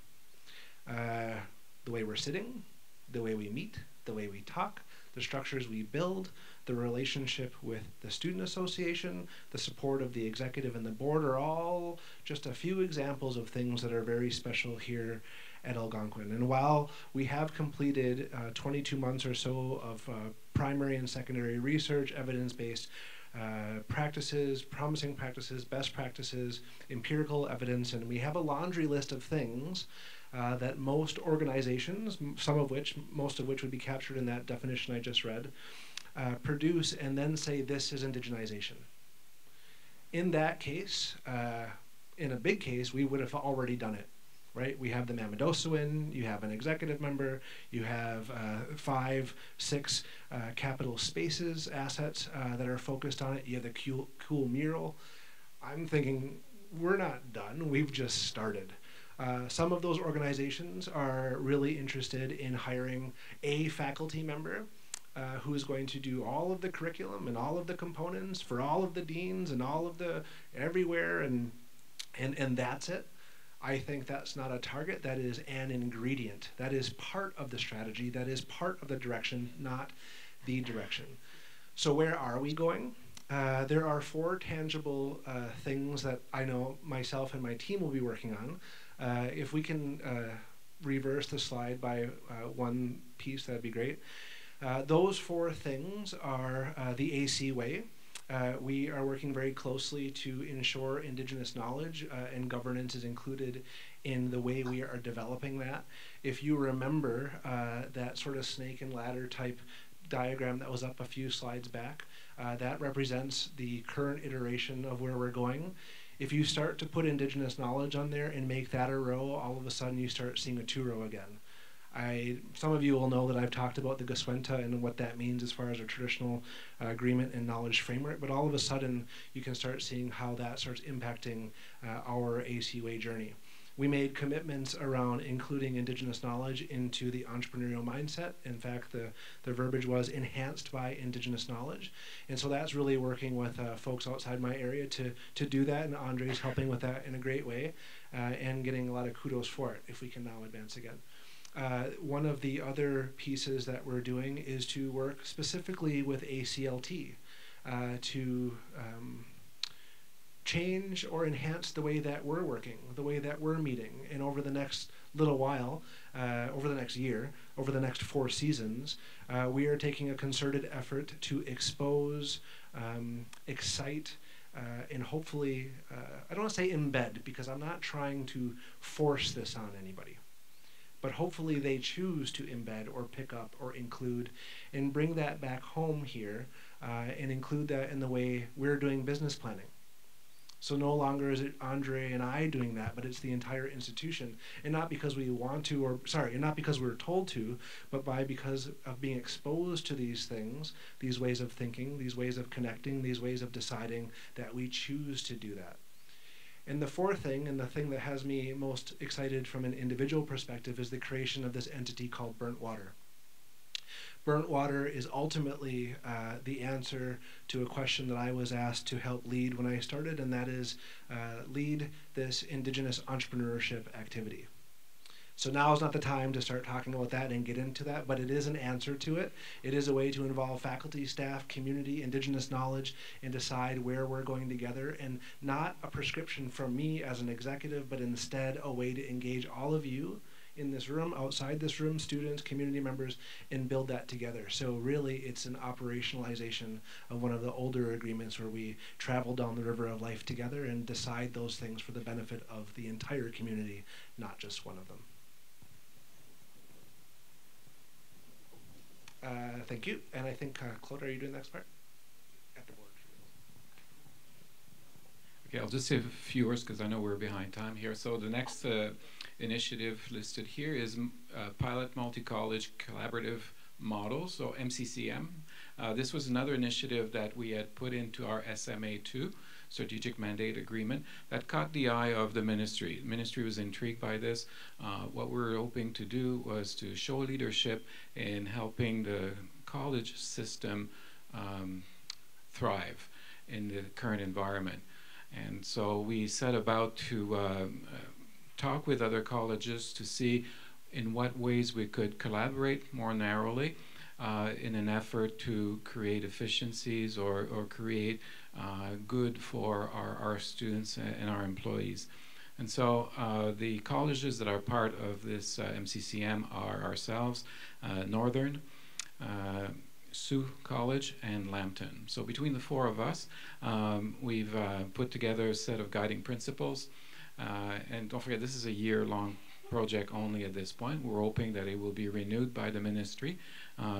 The way we're sitting, the way we meet, the way we talk, the structures we build, the relationship with the student association, the support of the executive and the board are all just a few examples of things that are very special here at Algonquin. And while we have completed 22 months or so of primary and secondary research, evidence-based practices, promising practices, best practices, empirical evidence, and we have a laundry list of things that most organizations, most of which would be captured in that definition I just read, produce and then say this is indigenization. In that case, in a big case, we would have already done it, right? We have the Mamodosawin, you have an executive member, you have 5, 6 capital spaces assets that are focused on it. You have the cool mural. I'm thinking we're not done, we've just started. Some of those organizations are really interested in hiring a faculty member who is going to do all of the curriculum and all of the components for all of the deans and all of the everywhere, and that's it. I think that's not a target, that is an ingredient. That is part of the strategy, that is part of the direction, not the direction. So where are we going? There are 4 tangible things that I know myself and my team will be working on. If we can reverse the slide by one piece, that'd be great. Those 4 things are the AC Way. We are working very closely to ensure Indigenous knowledge and governance is included in the way we are developing that. If you remember that sort of snake and ladder type diagram that was up a few slides back, that represents the current iteration of where we're going. If you start to put Indigenous knowledge on there and make that a row, all of a sudden you start seeing a 2-row again. Some of you will know that I've talked about the Goswenta and what that means as far as our traditional agreement and knowledge framework, but all of a sudden you can start seeing how that starts impacting our AC Way journey. We made commitments around including Indigenous knowledge into the entrepreneurial mindset. In fact, the verbiage was enhanced by Indigenous knowledge. And so that's really working with folks outside my area to do that, and Andre's helping with that in a great way and getting a lot of kudos for it, if we can now advance again. One of the other pieces that we're doing is to work specifically with ACLT to change or enhance the way that we're working, the way that we're meeting. And over the next little while, over the next year, over the next 4 seasons, we are taking a concerted effort to expose, excite, and hopefully, I don't want to say embed, because I'm not trying to force this on anybody. But hopefully they choose to embed or pick up or include and bring that back home here and include that in the way we're doing business planning. So no longer is it Andre and I doing that, but it's the entire institution. And not because we want to, or sorry, and not because we're told to, but because of being exposed to these things, these ways of thinking, these ways of connecting, these ways of deciding, that we choose to do that. And the 4th thing, and the thing that has me most excited from an individual perspective, is the creation of this entity called Burnt Water. Burnt Water is ultimately the answer to a question that I was asked to help lead when I started, and that is lead this Indigenous entrepreneurship activity. So now is not the time to start talking about that and get into that, but it is an answer to it. It is a way to involve faculty, staff, community, Indigenous knowledge, and decide where we're going together, and not a prescription from me as an executive, but instead a way to engage all of you in this room, outside this room, students, community members, and build that together. So really it's an operationalization of one of the older agreements where we travel down the river of life together and decide those things for the benefit of the entire community, not just one of them. Thank you. And I think, Claude, are you doing the next part? At the board. Okay, I'll just say a few words because I know we're behind time here. So the next initiative listed here is Pilot Multi-College Collaborative Model, so MCCM. This was another initiative that we had put into our SMA2, Strategic Mandate Agreement, that caught the eye of the ministry. The ministry was intrigued by this. What we were hoping to do was to show leadership in helping the college system thrive in the current environment. And so we set about to talk with other colleges to see in what ways we could collaborate more narrowly in an effort to create efficiencies or create good for our students and our employees. And so the colleges that are part of this MCCM are ourselves, Northern, Sioux College, and Lambton. So between the 4 of us, we've put together a set of guiding principles. And don't forget, this is a year-long project only at this point. We're hoping that it will be renewed by the ministry.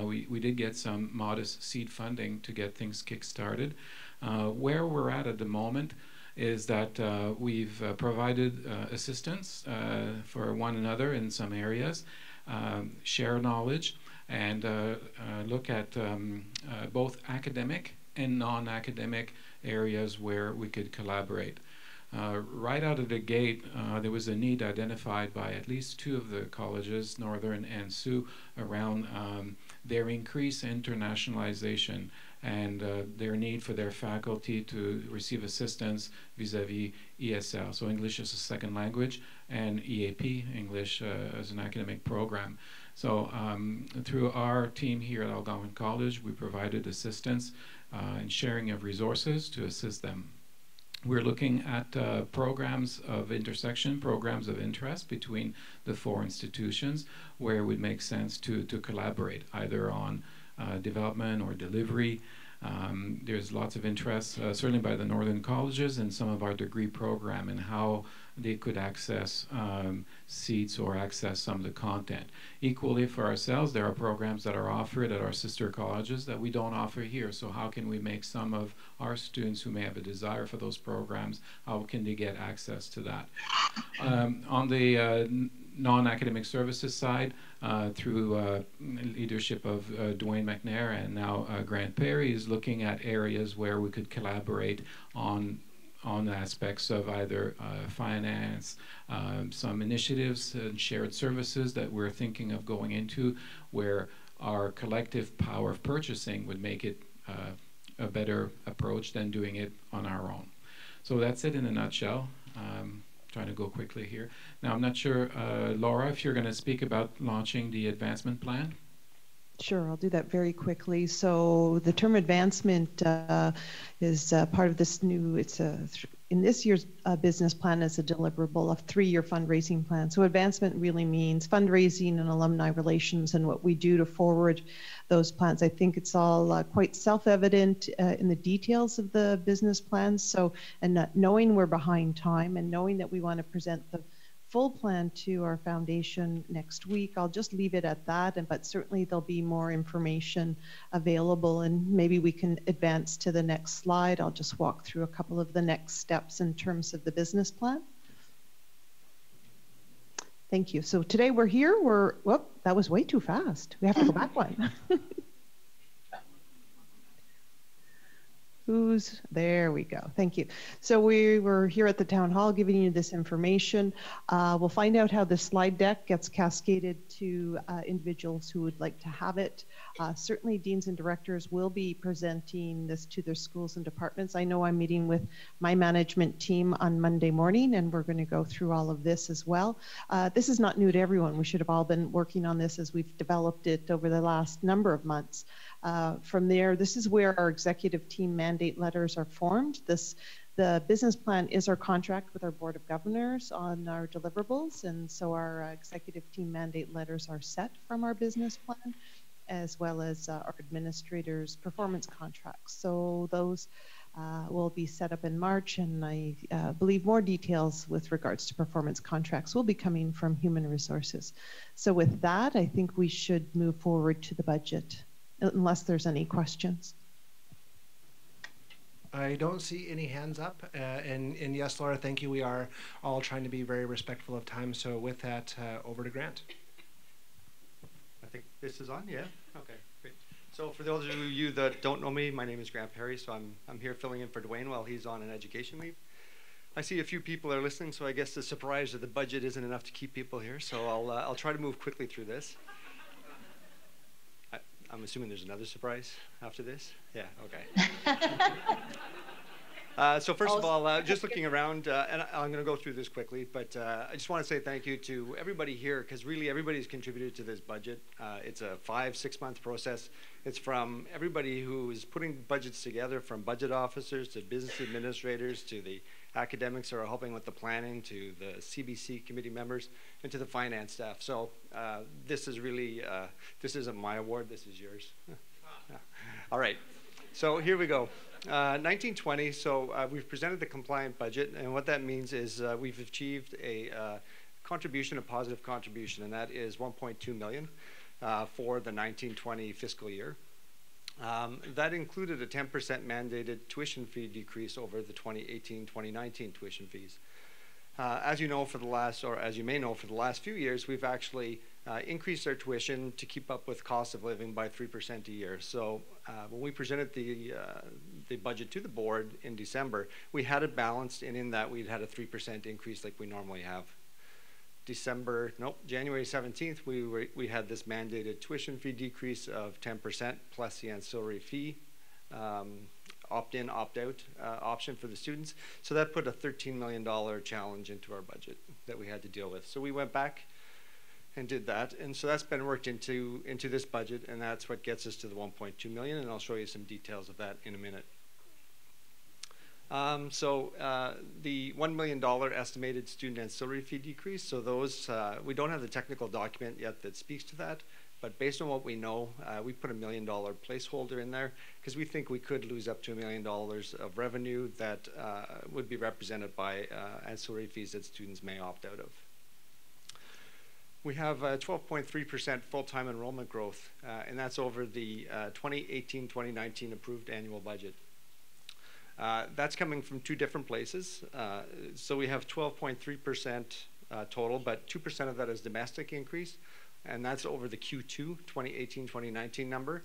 We did get some modest seed funding to get things kick-started. Where we're at the moment is that we've provided assistance for one another in some areas, share knowledge, and look at both academic and non-academic areas where we could collaborate. Right out of the gate, there was a need identified by at least two of the colleges, Northern and Sioux, around their increased internationalization and their need for their faculty to receive assistance vis-a-vis ESL, so English as a second language, and EAP, English as an academic program. So through our team here at Algonquin College, we provided assistance and sharing of resources to assist them. We're looking at programs of intersection, programs of interest between the four institutions where it would make sense to collaborate, either on development or delivery. There's lots of interest, certainly by the Northern colleges and some of our degree program, and how they could access seats or access some of the content. Equally for ourselves, there are programs that are offered at our sister colleges that we don't offer here. So how can we make some of our students who may have a desire for those programs, how can they get access to that? On the non-academic services side, through leadership of Dwayne McNair and now Grant Perry, is looking at areas where we could collaborate on aspects of either finance, some initiatives and shared services that we're thinking of going into, where our collective power of purchasing would make it a better approach than doing it on our own. So that's it in a nutshell. Trying to go quickly here. Now, I'm not sure, Laura, if you're going to speak about launching the advancement plan. Sure, I'll do that very quickly. So the term advancement is part of this new, in this year's business plan is a deliverable of 3-year fundraising plan. So advancement really means fundraising and alumni relations and what we do to forward those plans. I think it's all quite self-evident in the details of the business plans. So, and knowing we're behind time and knowing that we want to present the full plan to our foundation next week, I'll just leave it at that, but certainly there'll be more information available, and maybe we can advance to the next slide. I'll just walk through a couple of the next steps in terms of the business plan. Thank you. So today we're here, whoop, that was way too fast. We have to go back one. There we go. Thank you. So we were here at the town hall giving you this information. We'll find out how the slide deck gets cascaded to individuals who would like to have it. Certainly deans and directors will be presenting this to their schools and departments. I know I'm meeting with my management team on Monday morning, and we're going to go through all of this as well. This is not new to everyone. We should have all been working on this as we've developed it over the last number of months. From there, this is where our executive team mandate letters are formed. The business plan is our contract with our Board of Governors on our deliverables, and so our executive team mandate letters are set from our business plan, as well as our administrators' performance contracts. So those will be set up in March, and I believe more details with regards to performance contracts will be coming from Human Resources. So with that, I think we should move forward to the budget, unless there's any questions. I don't see any hands up, and yes, Laura, thank you. We are all trying to be very respectful of time. So with that, over to Grant. I think this is on, yeah? Okay, great. So for those of you that don't know me, my name is Grant Perry, so I'm here filling in for Dwayne while he's on an education leave. I see a few people are listening, so I guess the surprise of the budget isn't enough to keep people here, so I'll try to move quickly through this. I'm assuming there's another surprise after this? Yeah, okay. So first of all, just looking around, and I'm going to go through this quickly, but I just want to say thank you to everybody here, because really everybody's contributed to this budget. It's a 5-6 month process. It's from everybody who is putting budgets together, from budget officers to business administrators to the academics who are helping with the planning, to the CBC committee members, and to the finance staff. So this is really, this isn't my award, this is yours. All right, so here we go. 1920, so we've presented the compliant budget, and what that means is we've achieved a contribution, a positive contribution, and that is 1.2 million for the 1920 fiscal year. That included a 10% mandated tuition fee decrease over the 2018-2019 tuition fees. As you know, for the last, or as you may know, for the last few years, we've actually increased our tuition to keep up with cost of living by 3% a year. So when we presented the budget to the board in December, we had it balanced, and in that we'd had a 3% increase like we normally have. January 17th, we had this mandated tuition fee decrease of 10% plus the ancillary fee opt-in, opt-out option for the students. So that put a $13 million challenge into our budget that we had to deal with. So we went back and did that, and so that's been worked into this budget, and that's what gets us to the 1.2 million, and I'll show you some details of that in a minute. The $1 million estimated student ancillary fee decrease, so those, we don't have the technical document yet that speaks to that, but based on what we know, we put $1 million placeholder in there because we think we could lose up to $1 million of revenue that would be represented by ancillary fees that students may opt out of. We have 12.3% full-time enrollment growth, and that's over the 2018-2019 approved annual budget. That's coming from two different places. So we have 12.3% total, but 2% of that is domestic increase, and that's over the Q2 2018-2019 number.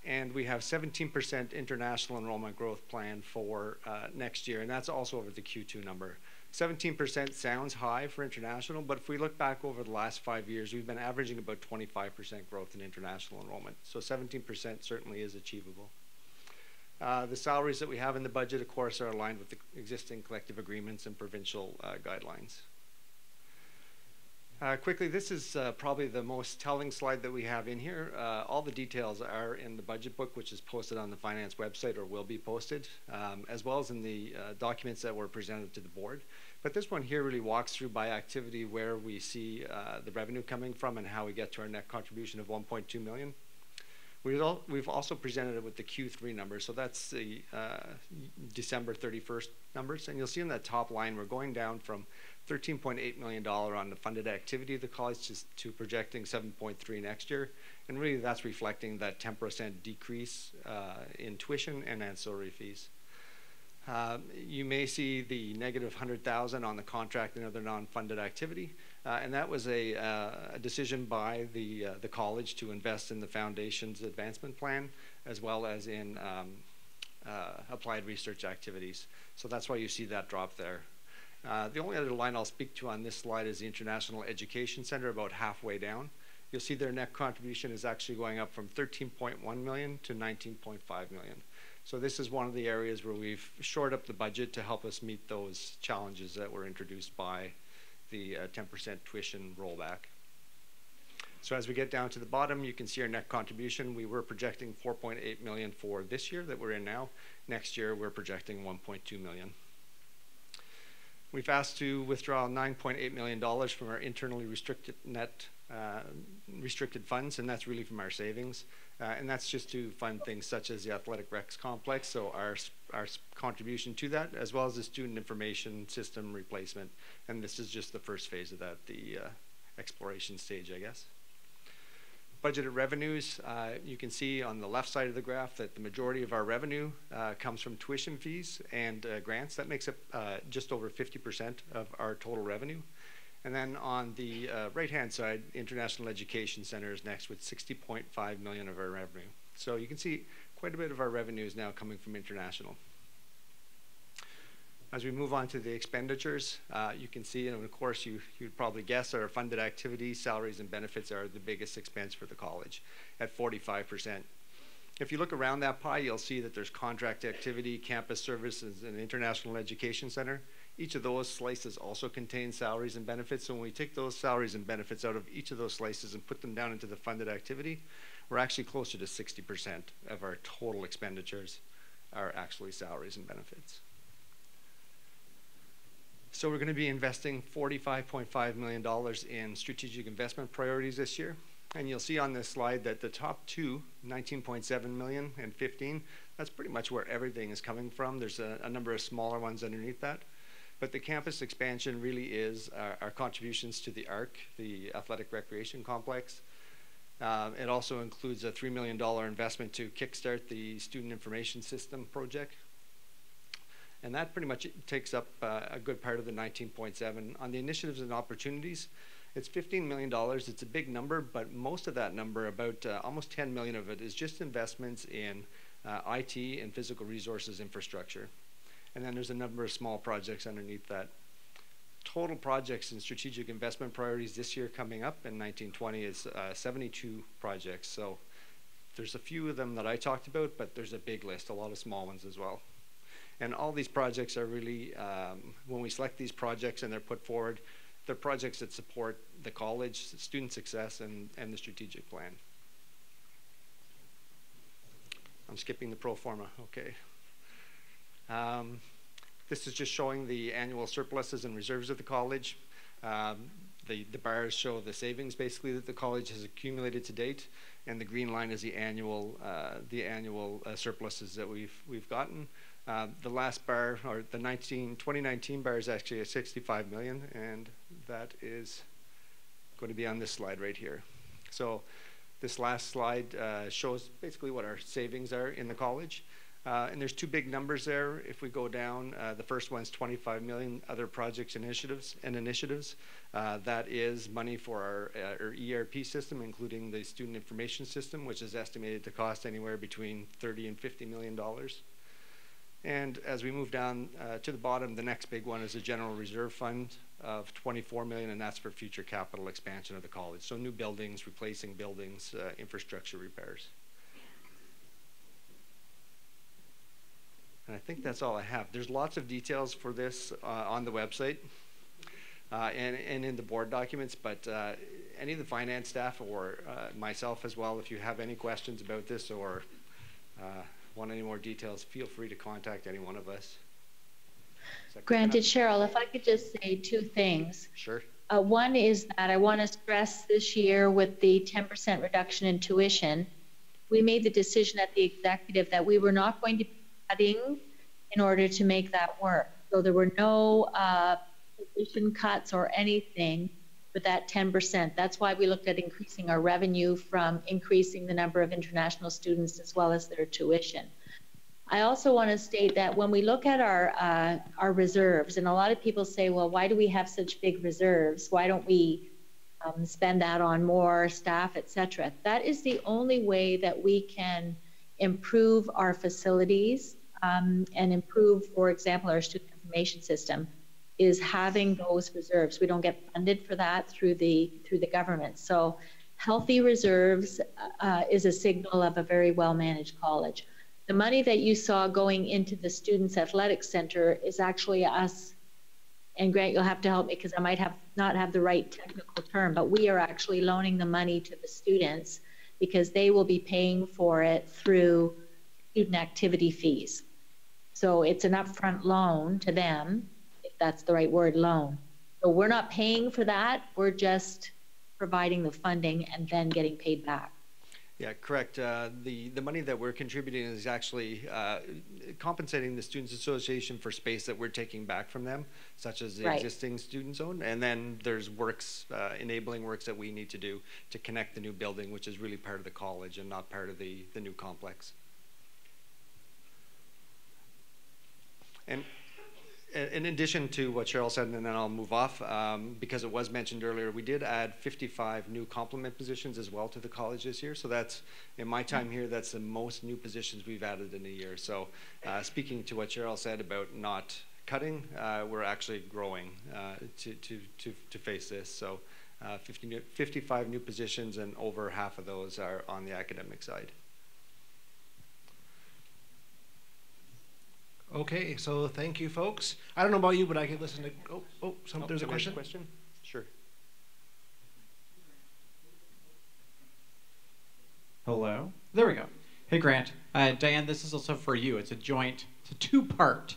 And we have 17% international enrollment growth planned for next year, and that's also over the Q2 number. 17% sounds high for international, but if we look back over the last 5 years, we've been averaging about 25% growth in international enrollment. So 17% certainly is achievable. The salaries that we have in the budget, of course, are aligned with the existing collective agreements and provincial guidelines. Quickly, this is probably the most telling slide that we have in here. All the details are in the budget book, which is posted on the finance website or will be posted, as well as in the documents that were presented to the board. But this one here really walks through by activity where we see the revenue coming from and how we get to our net contribution of 1.2 million. We've also presented it with the Q3 numbers, so that's the December 31st numbers, and you'll see in that top line we're going down from $13.8 million on the funded activity of the college to projecting 7.3 next year, and really that's reflecting that 10% decrease in tuition and ancillary fees. You may see the negative 100,000 on the contract and other non-funded activity, and that was a decision by the college to invest in the foundation's advancement plan as well as in applied research activities. So that's why you see that drop there. The only other line I'll speak to on this slide is the International Education Center, about halfway down. You'll see their net contribution is actually going up from 13.1 million to 19.5 million. So this is one of the areas where we've shored up the budget to help us meet those challenges that were introduced by the 10% tuition rollback. So as we get down to the bottom, you can see our net contribution. We were projecting 4.8 million for this year that we're in now. Next year, we're projecting 1.2 million. We've asked to withdraw $9.8 million from our internally restricted net restricted funds, and that's really from our savings. And that's just to fund things such as the Athletic Recs Complex, so our contribution to that, as well as the student information system replacement. And this is just the first phase of that, the exploration stage, I guess. Budgeted revenues, you can see on the left side of the graph that the majority of our revenue comes from tuition fees and grants. That makes up just over 50% of our total revenue. And then on the right-hand side, International Education Center is next with 60.5 million of our revenue. So you can see quite a bit of our revenue is now coming from international. As we move on to the expenditures, you can see, and of course you'd probably guess our funded activities, salaries and benefits are the biggest expense for the college at 45%. If you look around that pie, you'll see that there's contract activity, campus services, and International Education Center. Each of those slices also contain salaries and benefits. So when we take those salaries and benefits out of each of those slices and put them down into the funded activity, we're actually closer to 60% of our total expenditures are actually salaries and benefits. So we're going to be investing $45.5 million in strategic investment priorities this year. And you'll see on this slide that the top two, 19.7 million and 15, that's pretty much where everything is coming from. There's a number of smaller ones underneath that. But the campus expansion really is our contributions to the ARC, the Athletic Recreation Complex. It also includes a $3 million investment to kickstart the Student Information System project. And that pretty much takes up a good part of the 19.7. On the initiatives and opportunities, it's $15 million. It's a big number, but most of that number, about almost 10 million of it, is just investments in IT and physical resources infrastructure. And then there's a number of small projects underneath that. Total projects and strategic investment priorities this year coming up in 1920 is 72 projects. So there's a few of them that I talked about, but there's a big list, a lot of small ones as well. And all these projects are really, when we select these projects and they're put forward, they're projects that support the college, student success, and the strategic plan. I'm skipping the pro forma, okay. This is just showing the annual surpluses and reserves of the college. The bars show the savings basically that the college has accumulated to date, and the green line is the annual surpluses that we've gotten. The last bar, or the 2019 bar, is actually at 65 million, and that is going to be on this slide right here. So this last slide shows basically what our savings are in the college. And there's two big numbers there. If we go down, the first one's 25 million other projects and initiatives. That is money for our ERP system, including the student information system, which is estimated to cost anywhere between $30 and $50 million. And as we move down to the bottom, the next big one is a general reserve fund of 24 million, and that's for future capital expansion of the college. So new buildings, replacing buildings, infrastructure repairs. And I think that's all I have. There's lots of details for this on the website and in the board documents, but any of the finance staff or myself as well, if you have any questions about this or want any more details, feel free to contact any one of us. Granted, Cheryl, if I could just say two things. Sure. One is that I want to stress this year with the 10% reduction in tuition, we made the decision at the executive that we were not going to be cutting in order to make that work. So there were no position cuts or anything with that 10%. That's why we looked at increasing our revenue from increasing the number of international students as well as their tuition. I also want to state that when we look at our reserves, and a lot of people say, well, why do we have such big reserves? Why don't we spend that on more staff, etc.? That is the only way that we can improve our facilities and improve, for example, our student information system, is having those reserves. We don't get funded for that through the government. So healthy reserves is a signal of a very well-managed college. The money that you saw going into the Students Athletic Center is actually us, and Grant, you'll have to help me because I might not have the right technical term, but we are actually loaning the money to the students because they will be paying for it through student activity fees. So it's an upfront loan to them, if that's the right word, loan. So we're not paying for that, we're just providing the funding and then getting paid back. Yeah, correct. The money that we're contributing is actually compensating the Students Association for space that we're taking back from them, such as the existing student zone. And then there's works, enabling works that we need to do to connect the new building, which is really part of the college and not part of the new complex. And in addition to what Cheryl said, and then I'll move off, because it was mentioned earlier, we did add 55 new complement positions as well to the college this year. So that's, in my time here, that's the most new positions we've added in a year. So speaking to what Cheryl said about not cutting, we're actually growing to face this. So 55 new positions, and over half of those are on the academic side. Okay, so thank you, folks. I don't know about you, but I can listen to. There's a question. Sure. Hello. There we go. Hey, Grant. Diane, this is also for you. It's a two-part.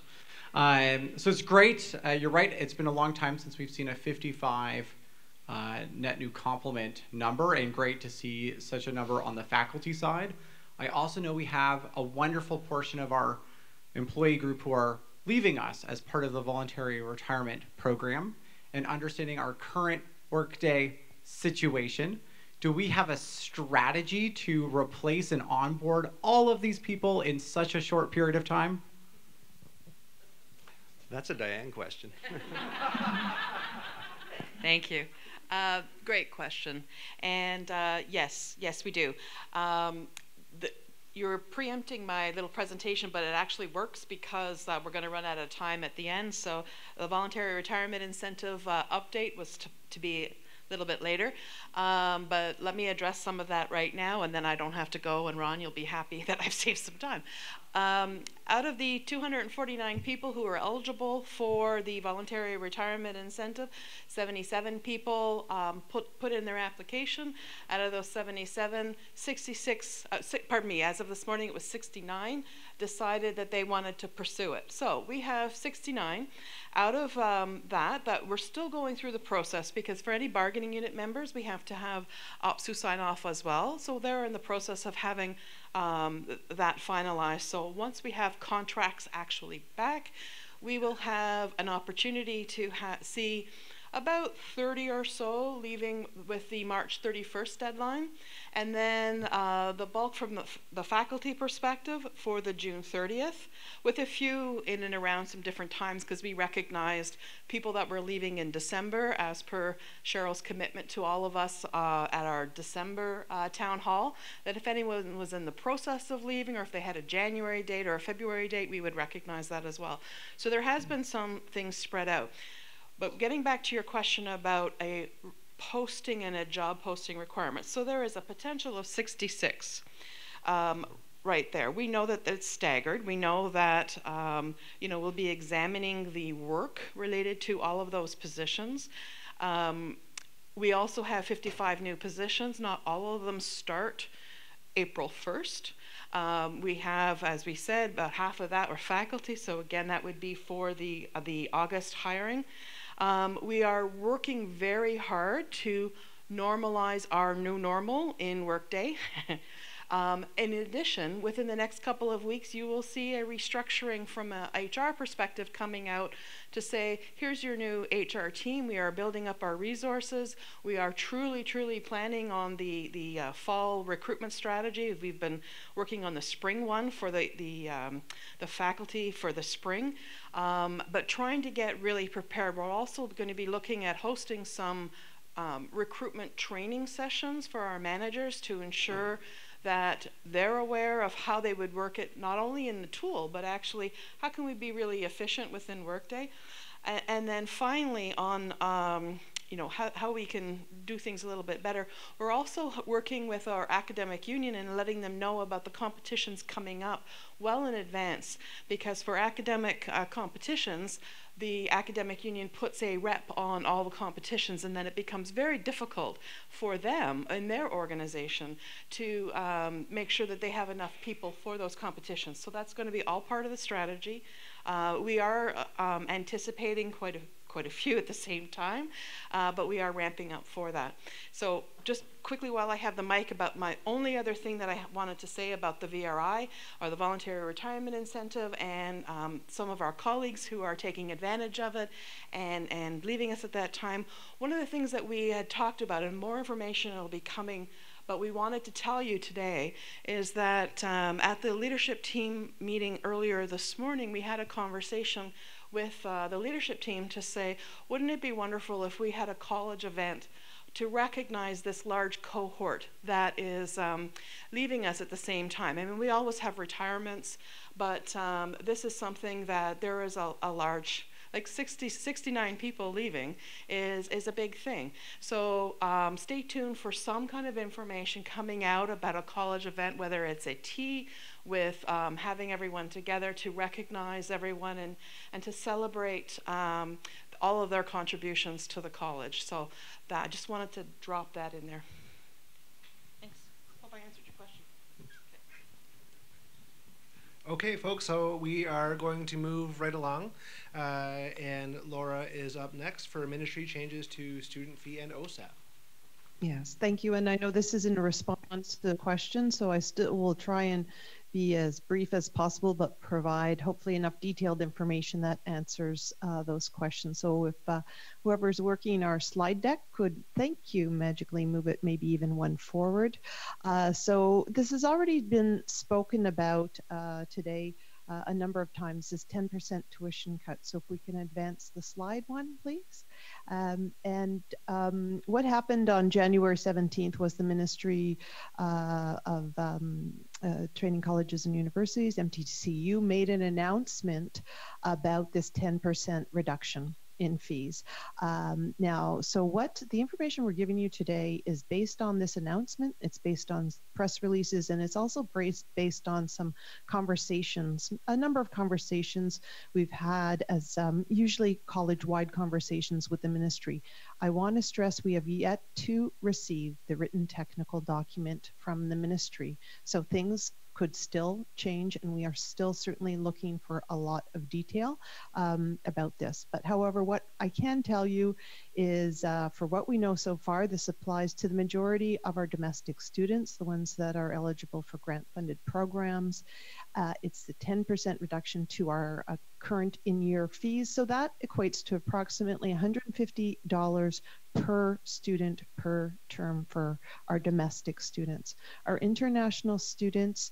So it's great. You're right. It's been a long time since we've seen a 55 net new complement number, and great to see such a number on the faculty side. I also know we have a wonderful portion of our employee group who are leaving us as part of the voluntary retirement program and understanding our current Workday situation, do we have a strategy to replace and onboard all of these people in such a short period of time? That's a Diane question. Thank you. Great question. And yes, we do. You're preempting my little presentation, but it actually works because we're going to run out of time at the end. So the voluntary retirement incentive update was to be a little bit later. But let me address some of that right now, and then I don't have to go, and Ron, you'll be happy that I've saved some time. Out of the 249 people who are eligible for the voluntary retirement incentive, 77 people put in their application. Out of those 77, 66, as of this morning it was 69, decided that they wanted to pursue it. So we have 69. Out of that we're still going through the process, because for any bargaining unit members, we have to have OPSU sign off as well. So they're in the process of having that finalized. So once we have contracts actually back, we will have an opportunity to see about 30 or so leaving with the March 31st deadline, and then the bulk from the faculty perspective for the June 30th, with a few in and around some different times, because we recognized people that were leaving in December, as per Cheryl's commitment to all of us at our December town hall, that if anyone was in the process of leaving, or if they had a January date or a February date, we would recognize that as well. So there has been some things spread out. But getting back to your question about a posting and a job posting requirement, so there is a potential of 66 right there. We know that it's staggered. We know that we'll be examining the work related to all of those positions. We also have 55 new positions. Not all of them start April 1st. We have, as we said, about half of that are faculty. So again, that would be for the August hiring. We are working very hard to normalize our new normal in Workday. In addition, within the next couple of weeks, you will see a restructuring from an HR perspective coming out to say, here's your new HR team. We are building up our resources. We are truly, truly planning on the fall recruitment strategy. We've been working on the spring one for the faculty for the spring, but trying to get really prepared. We're also going to be looking at hosting some recruitment training sessions for our managers to ensure that they're aware of how they would work it, not only in the tool, but actually how can we be really efficient within Workday. And then finally on how we can do things a little bit better. We're also working with our academic union and letting them know about the competitions coming up well in advance, because for academic competitions, the academic union puts a rep on all the competitions, and then it becomes very difficult for them in their organization to make sure that they have enough people for those competitions. So that's going to be all part of the strategy. We are anticipating quite a few at the same time, but we are ramping up for that. So just quickly while I have the mic, about my only other thing that I wanted to say about the VRI, or the voluntary retirement incentive, and some of our colleagues who are taking advantage of it and leaving us at that time. One of the things that we had talked about, and more information will be coming, but we wanted to tell you today, is that at the leadership team meeting earlier this morning, we had a conversation with the leadership team to say, wouldn't it be wonderful if we had a college event to recognize this large cohort that is leaving us at the same time? I mean, we always have retirements, but this is something that there is a large, like 69 people leaving is a big thing. So stay tuned for some kind of information coming out about a college event, whether it's a tea with having everyone together to recognize everyone and to celebrate all of their contributions to the college. So that, I just wanted to drop that in there. Thanks. Hope I answered your question. Okay, folks, so we are going to move right along, and Laura is up next for ministry changes to student fee and OSAP. Yes, thank you. And I know this is in response to the question, so I still will try and be as brief as possible, but provide hopefully enough detailed information that answers those questions. So if whoever's working our slide deck could, thank you, magically move it maybe even one forward. So this has already been spoken about today a number of times, this 10% tuition cut. So if we can advance the slide one, please. What happened on January 17th was the Ministry of Training Colleges and Universities, MTCU, made an announcement about this 10% reduction in fees. Now, so what the information we're giving you today is based on this announcement, it's based on press releases, and it's also based on some conversations, a number of conversations we've had as usually college-wide conversations with the ministry. I want to stress we have yet to receive the written technical document from the ministry. So things could still change, and we are still certainly looking for a lot of detail about this. But however, what I can tell you is for what we know so far, this applies to the majority of our domestic students, the ones that are eligible for grant-funded programs. It's the 10% reduction to our current in-year fees. So that equates to approximately $150 per student per term for our domestic students. Our international students,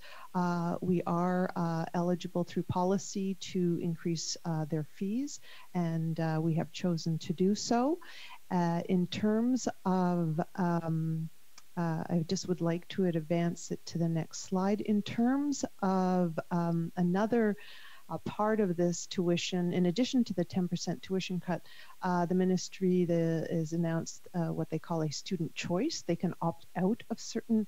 we are eligible through policy to increase their fees, and we have chosen to do so. In terms of I just would like to advance it to the next slide. In terms of another part of this tuition, in addition to the 10% tuition cut, the ministry has announced what they call a student choice. They can opt out of certain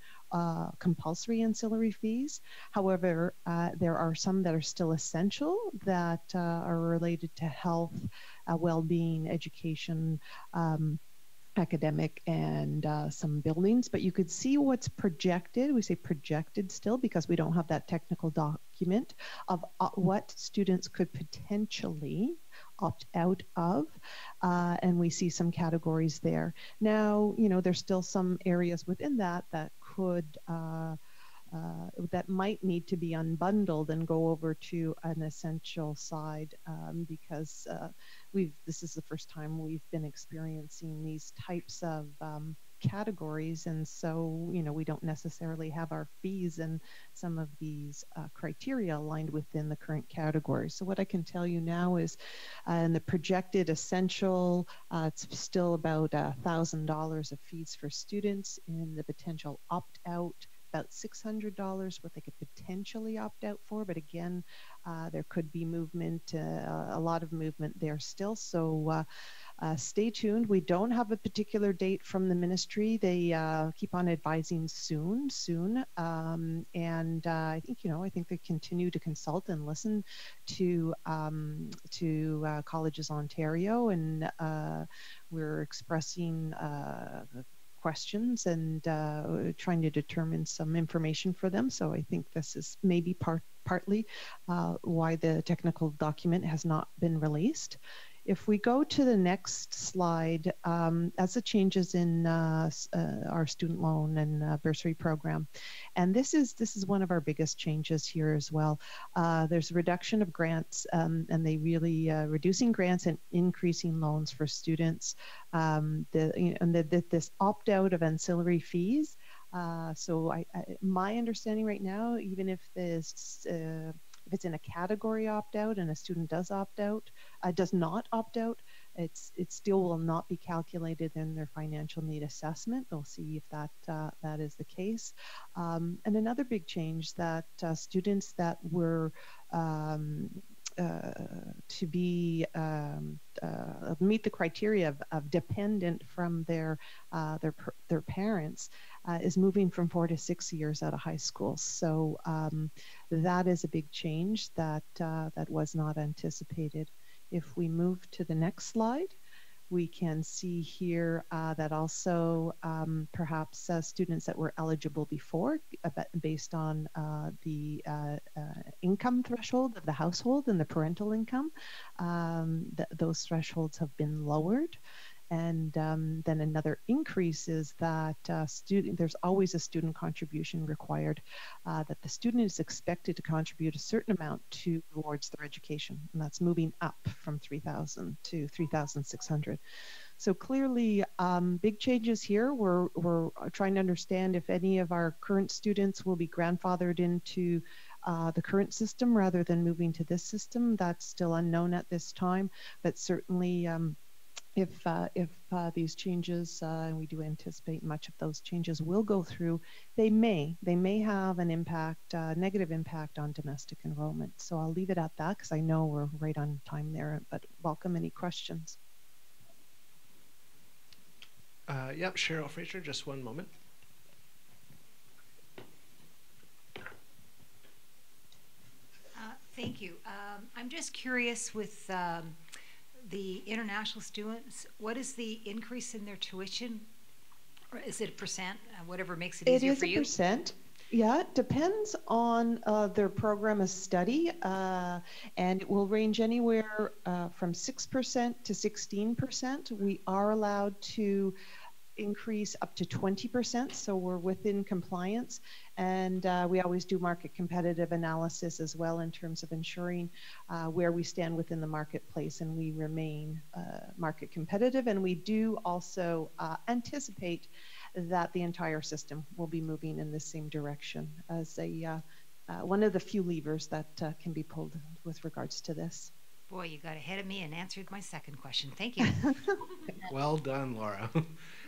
compulsory ancillary fees. However, there are some that are still essential that are related to health, well-being, education, academic, and some buildings, but you could see what's projected. We say projected still because we don't have that technical document of what students could potentially opt out of, and we see some categories there. Now, you know, there's still some areas within that that could that might need to be unbundled and go over to an essential side because this is the first time we've been experiencing these types of categories, and so, you know, we don't necessarily have our fees and some of these criteria aligned within the current categories. So what I can tell you now is in the projected essential, it's still about $1,000 of fees for students. In the potential opt-out, about $600 what they could potentially opt out for, but again, there could be movement, a lot of movement there still. So stay tuned. We don't have a particular date from the ministry. They keep on advising soon, and I think, you know, I think they continue to consult and listen to Colleges Ontario, and we're expressing questions and trying to determine some information for them. So I think this is maybe partly why the technical document has not been released. If we go to the next slide, as the changes in our student loan and bursary program, and this is one of our biggest changes here as well. There's a reduction of grants, and they really reducing grants and increasing loans for students. This opt out of ancillary fees. So my understanding right now, even if this if it's in a category opt-out and a student does not opt out, it still will not be calculated in their financial need assessment. We'll see if that is the case. And another big change that students that were to be meet the criteria of dependent from their parents is moving from 4 to 6 years out of high school. So that is a big change that was not anticipated. If we move to the next slide, we can see here that also perhaps students that were eligible before based on the income threshold of the household and the parental income, those thresholds have been lowered. And then another increase is that there's always a student contribution required, that the student is expected to contribute a certain amount towards their education, and that's moving up from 3,000 to 3,600. So clearly, big changes here. We're trying to understand if any of our current students will be grandfathered into the current system rather than moving to this system. That's still unknown at this time, but certainly if these changes, and we do anticipate much of those changes will go through, they may have an impact, negative impact on domestic enrollment. So I'll leave it at that because I know we're right on time there, but welcome any questions. Yep, Cheryl Fraser, just one moment. Thank you. I'm just curious with the international students, what is the increase in their tuition? Or is it a percent, whatever makes it easier for you? It is a percent. Yeah, it depends on their program of study, and it will range anywhere from 6% to 16%. We are allowed to increase up to 20%, so we're within compliance, and we always do market competitive analysis as well in terms of ensuring where we stand within the marketplace, and we remain market competitive, and we do also anticipate that the entire system will be moving in the same direction as one of the few levers that can be pulled with regards to this. Boy, you got ahead of me and answered my second question. Thank you. Well done, Laura.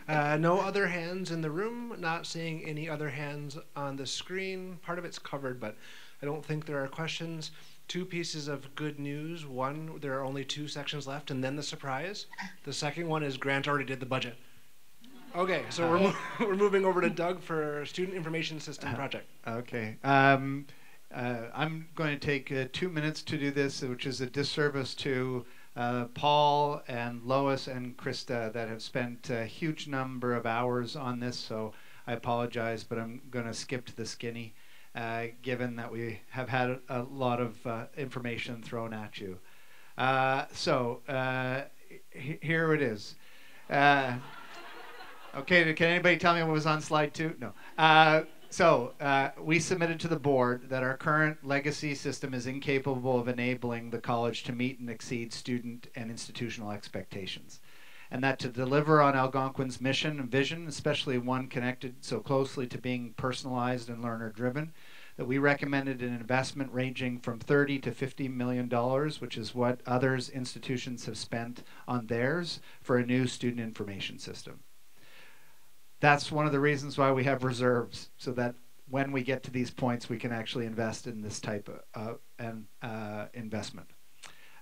No other hands in the room, not seeing any other hands on the screen. Part of it's covered, but I don't think there are questions. Two pieces of good news. One, there are only 2 sections left, and then the surprise. The second one is Grant already did the budget. Okay, so we're moving over to Doug for Student Information System Project. Okay. I'm going to take 2 minutes to do this, which is a disservice to Paul and Lois and Krista that have spent a huge number of hours on this, so I apologize, but I'm going to skip to the skinny, given that we have had a lot of information thrown at you. Here it is. Okay, can anybody tell me what was on slide 2? No. We submitted to the board that our current legacy system is incapable of enabling the college to meet and exceed student and institutional expectations. And that to deliver on Algonquin's mission and vision, especially one connected so closely to being personalized and learner-driven, that we recommended an investment ranging from $30 to $50 million, which is what others institutions have spent on theirs for a new student information system. That's one of the reasons why we have reserves, so that when we get to these points, we can actually invest in this type of investment.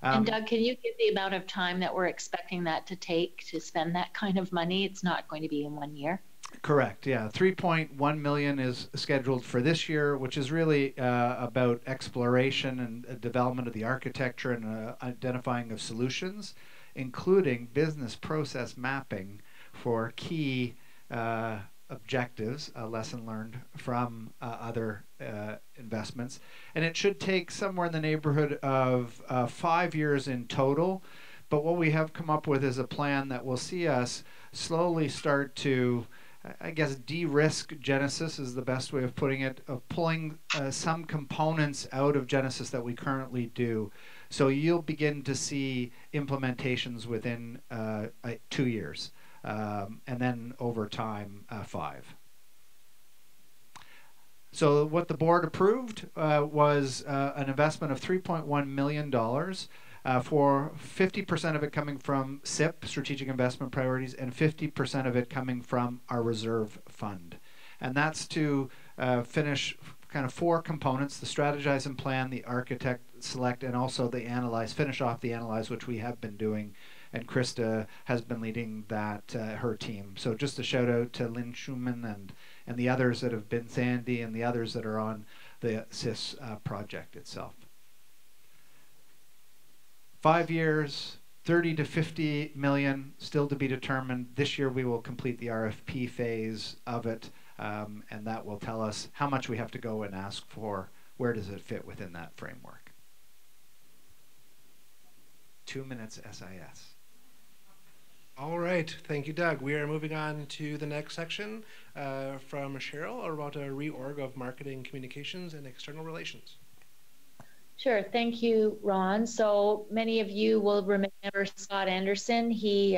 And Doug, can you give the amount of time that we're expecting that to take to spend that kind of money? It's not going to be in 1 year. Correct, yeah. 3.1 million is scheduled for this year, which is really about exploration and development of the architecture and identifying of solutions, including business process mapping for key objectives, a lesson learned from other investments. And it should take somewhere in the neighborhood of 5 years in total. But what we have come up with is a plan that will see us slowly start to, I guess, de-risk Genesis is the best way of putting it, of pulling some components out of Genesis that we currently do. So you'll begin to see implementations within 2 years. And then over time, 5. So what the board approved was an investment of $3.1 million, for 50% of it coming from SIP, Strategic Investment Priorities, and 50% of it coming from our reserve fund. And that's to finish kind of 4 components: the strategize and plan, the architect select, and also the analyze, finish off the analyze, which we have been doing. And Krista has been leading that, her team. So just a shout out to Lynn Schumann and the others that have been, Sandy, and the others that are on the SIS project itself. 5 years, 30 to 50 million, still to be determined. This year we will complete the RFP phase of it, and that will tell us how much we have to go and ask for. Where does it fit within that framework? 2 minutes SIS. All right, thank you, Doug. We are moving on to the next section from Cheryl about a reorg of marketing, communications, and external relations. Sure, thank you, Ron. So many of you will remember Scott Anderson. He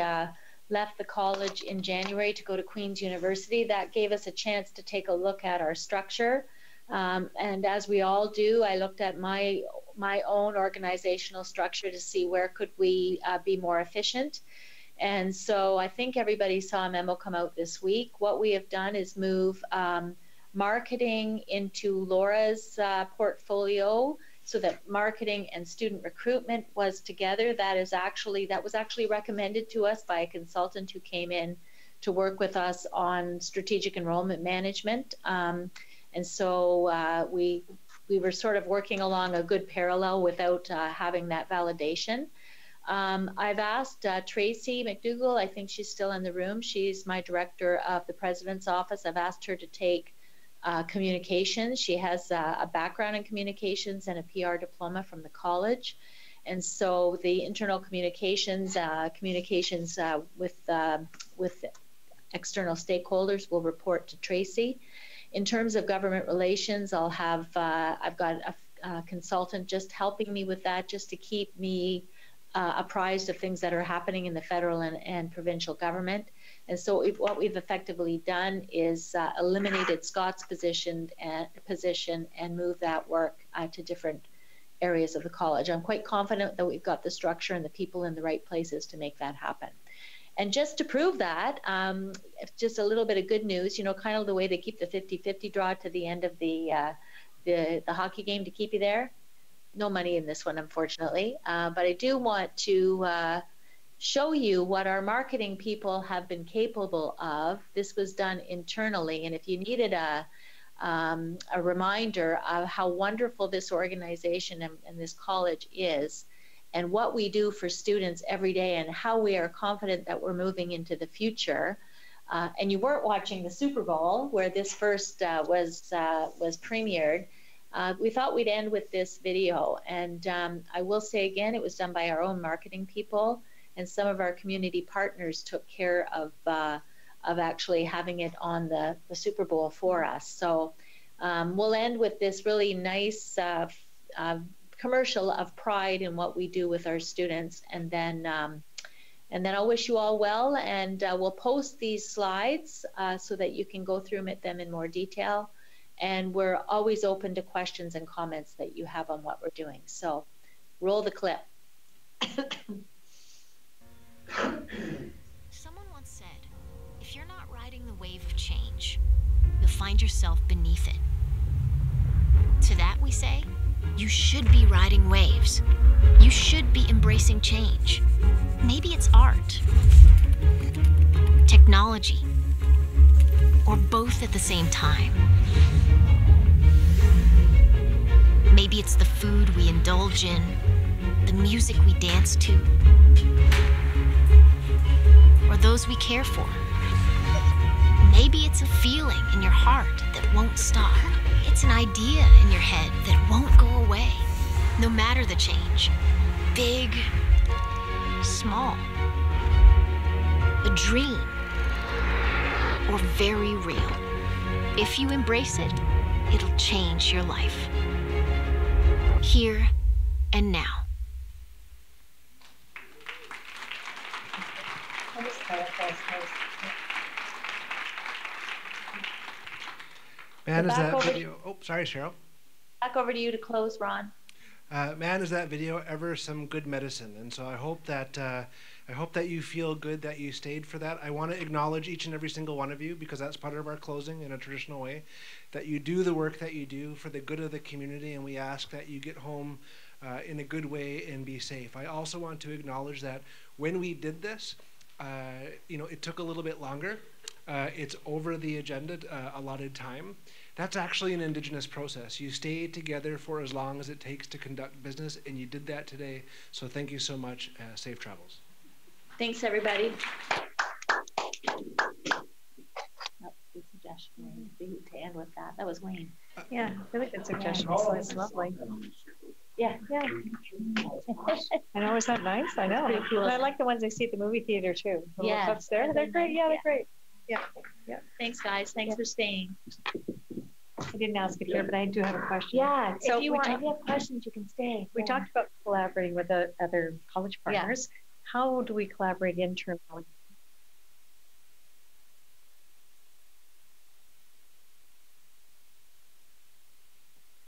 left the college in January to go to Queen's University. That gave us a chance to take a look at our structure. And as we all do, I looked at my own organizational structure to see where could we be more efficient. And so I think everybody saw a memo come out this week. What we have done is move marketing into Laura's portfolio so that marketing and student recruitment was together. That was actually recommended to us by a consultant who came in to work with us on strategic enrollment management. And so we were sort of working along a good parallel without having that validation. I've asked Tracy McDougall, I think she's still in the room. She's my director of the president's office. I've asked her to take communications. She has a background in communications and a PR diploma from the college. And so the internal communications, with external stakeholders will report to Tracy. In terms of government relations, I've got a consultant just helping me with that, just to keep me apprised of things that are happening in the federal and provincial government. And so what we've effectively done is eliminated Scott's position and moved that work to different areas of the college. I'm quite confident that we've got the structure and the people in the right places to make that happen. And just to prove that, just a little bit of good news, you know, kind of the way they keep the 50-50 draw to the end of the hockey game to keep you there. No money in this one, unfortunately, but I do want to show you what our marketing people have been capable of. This was done internally, and if you needed a reminder of how wonderful this organization and this college is, and what we do for students every day, and how we are confident that we're moving into the future. And you weren't watching the Super Bowl where this first was premiered. We thought we'd end with this video, and I will say again, it was done by our own marketing people, and some of our community partners took care of actually having it on the Super Bowl for us. So we'll end with this really nice commercial of pride in what we do with our students, and then I'll wish you all well, and we'll post these slides so that you can go through them in more detail. And we're always open to questions and comments that you have on what we're doing. So roll the clip. Someone once said, if you're not riding the wave of change, you'll find yourself beneath it. To that we say, you should be riding waves. You should be embracing change. Maybe it's art, technology, or both at the same time. Maybe it's the food we indulge in, the music we dance to, or those we care for. Maybe it's a feeling in your heart that won't stop. It's an idea in your head that won't go away, no matter the change, big, small, a dream, or very real. If you embrace it, it'll change your life. Here and now. Man, is that video... Oh, sorry, Cheryl. Back over to you to close, Ron. Man, is that video ever some good medicine? And so I hope that you feel good that you stayed for that. I want to acknowledge each and every single one of you, because that's part of our closing in a traditional way, that you do the work that you do for the good of the community, and we ask that you get home in a good way and be safe. I also want to acknowledge that when we did this, it took a little bit longer. It's over the agenda allotted time. That's actually an Indigenous process. You stay together for as long as it takes to conduct business, and you did that today. So thank you so much. Safe travels. Thanks, everybody. Good suggestion, Wayne, to end with that. That was Wayne. Yeah, really good suggestion. It's lovely. Yeah. Yeah. I know, isn't that nice? I know. Pretty cool. And I like the ones I see at the movie theater too. The little cups there. They're great. Yeah, they're great. Yeah. Yeah. Thanks, guys. Thanks for staying. I didn't ask it here, but I do have a question. Yeah. So if you we want, talk- if you have questions, you can stay. We talked about collaborating with the other college Yeah. partners. How do we collaborate internally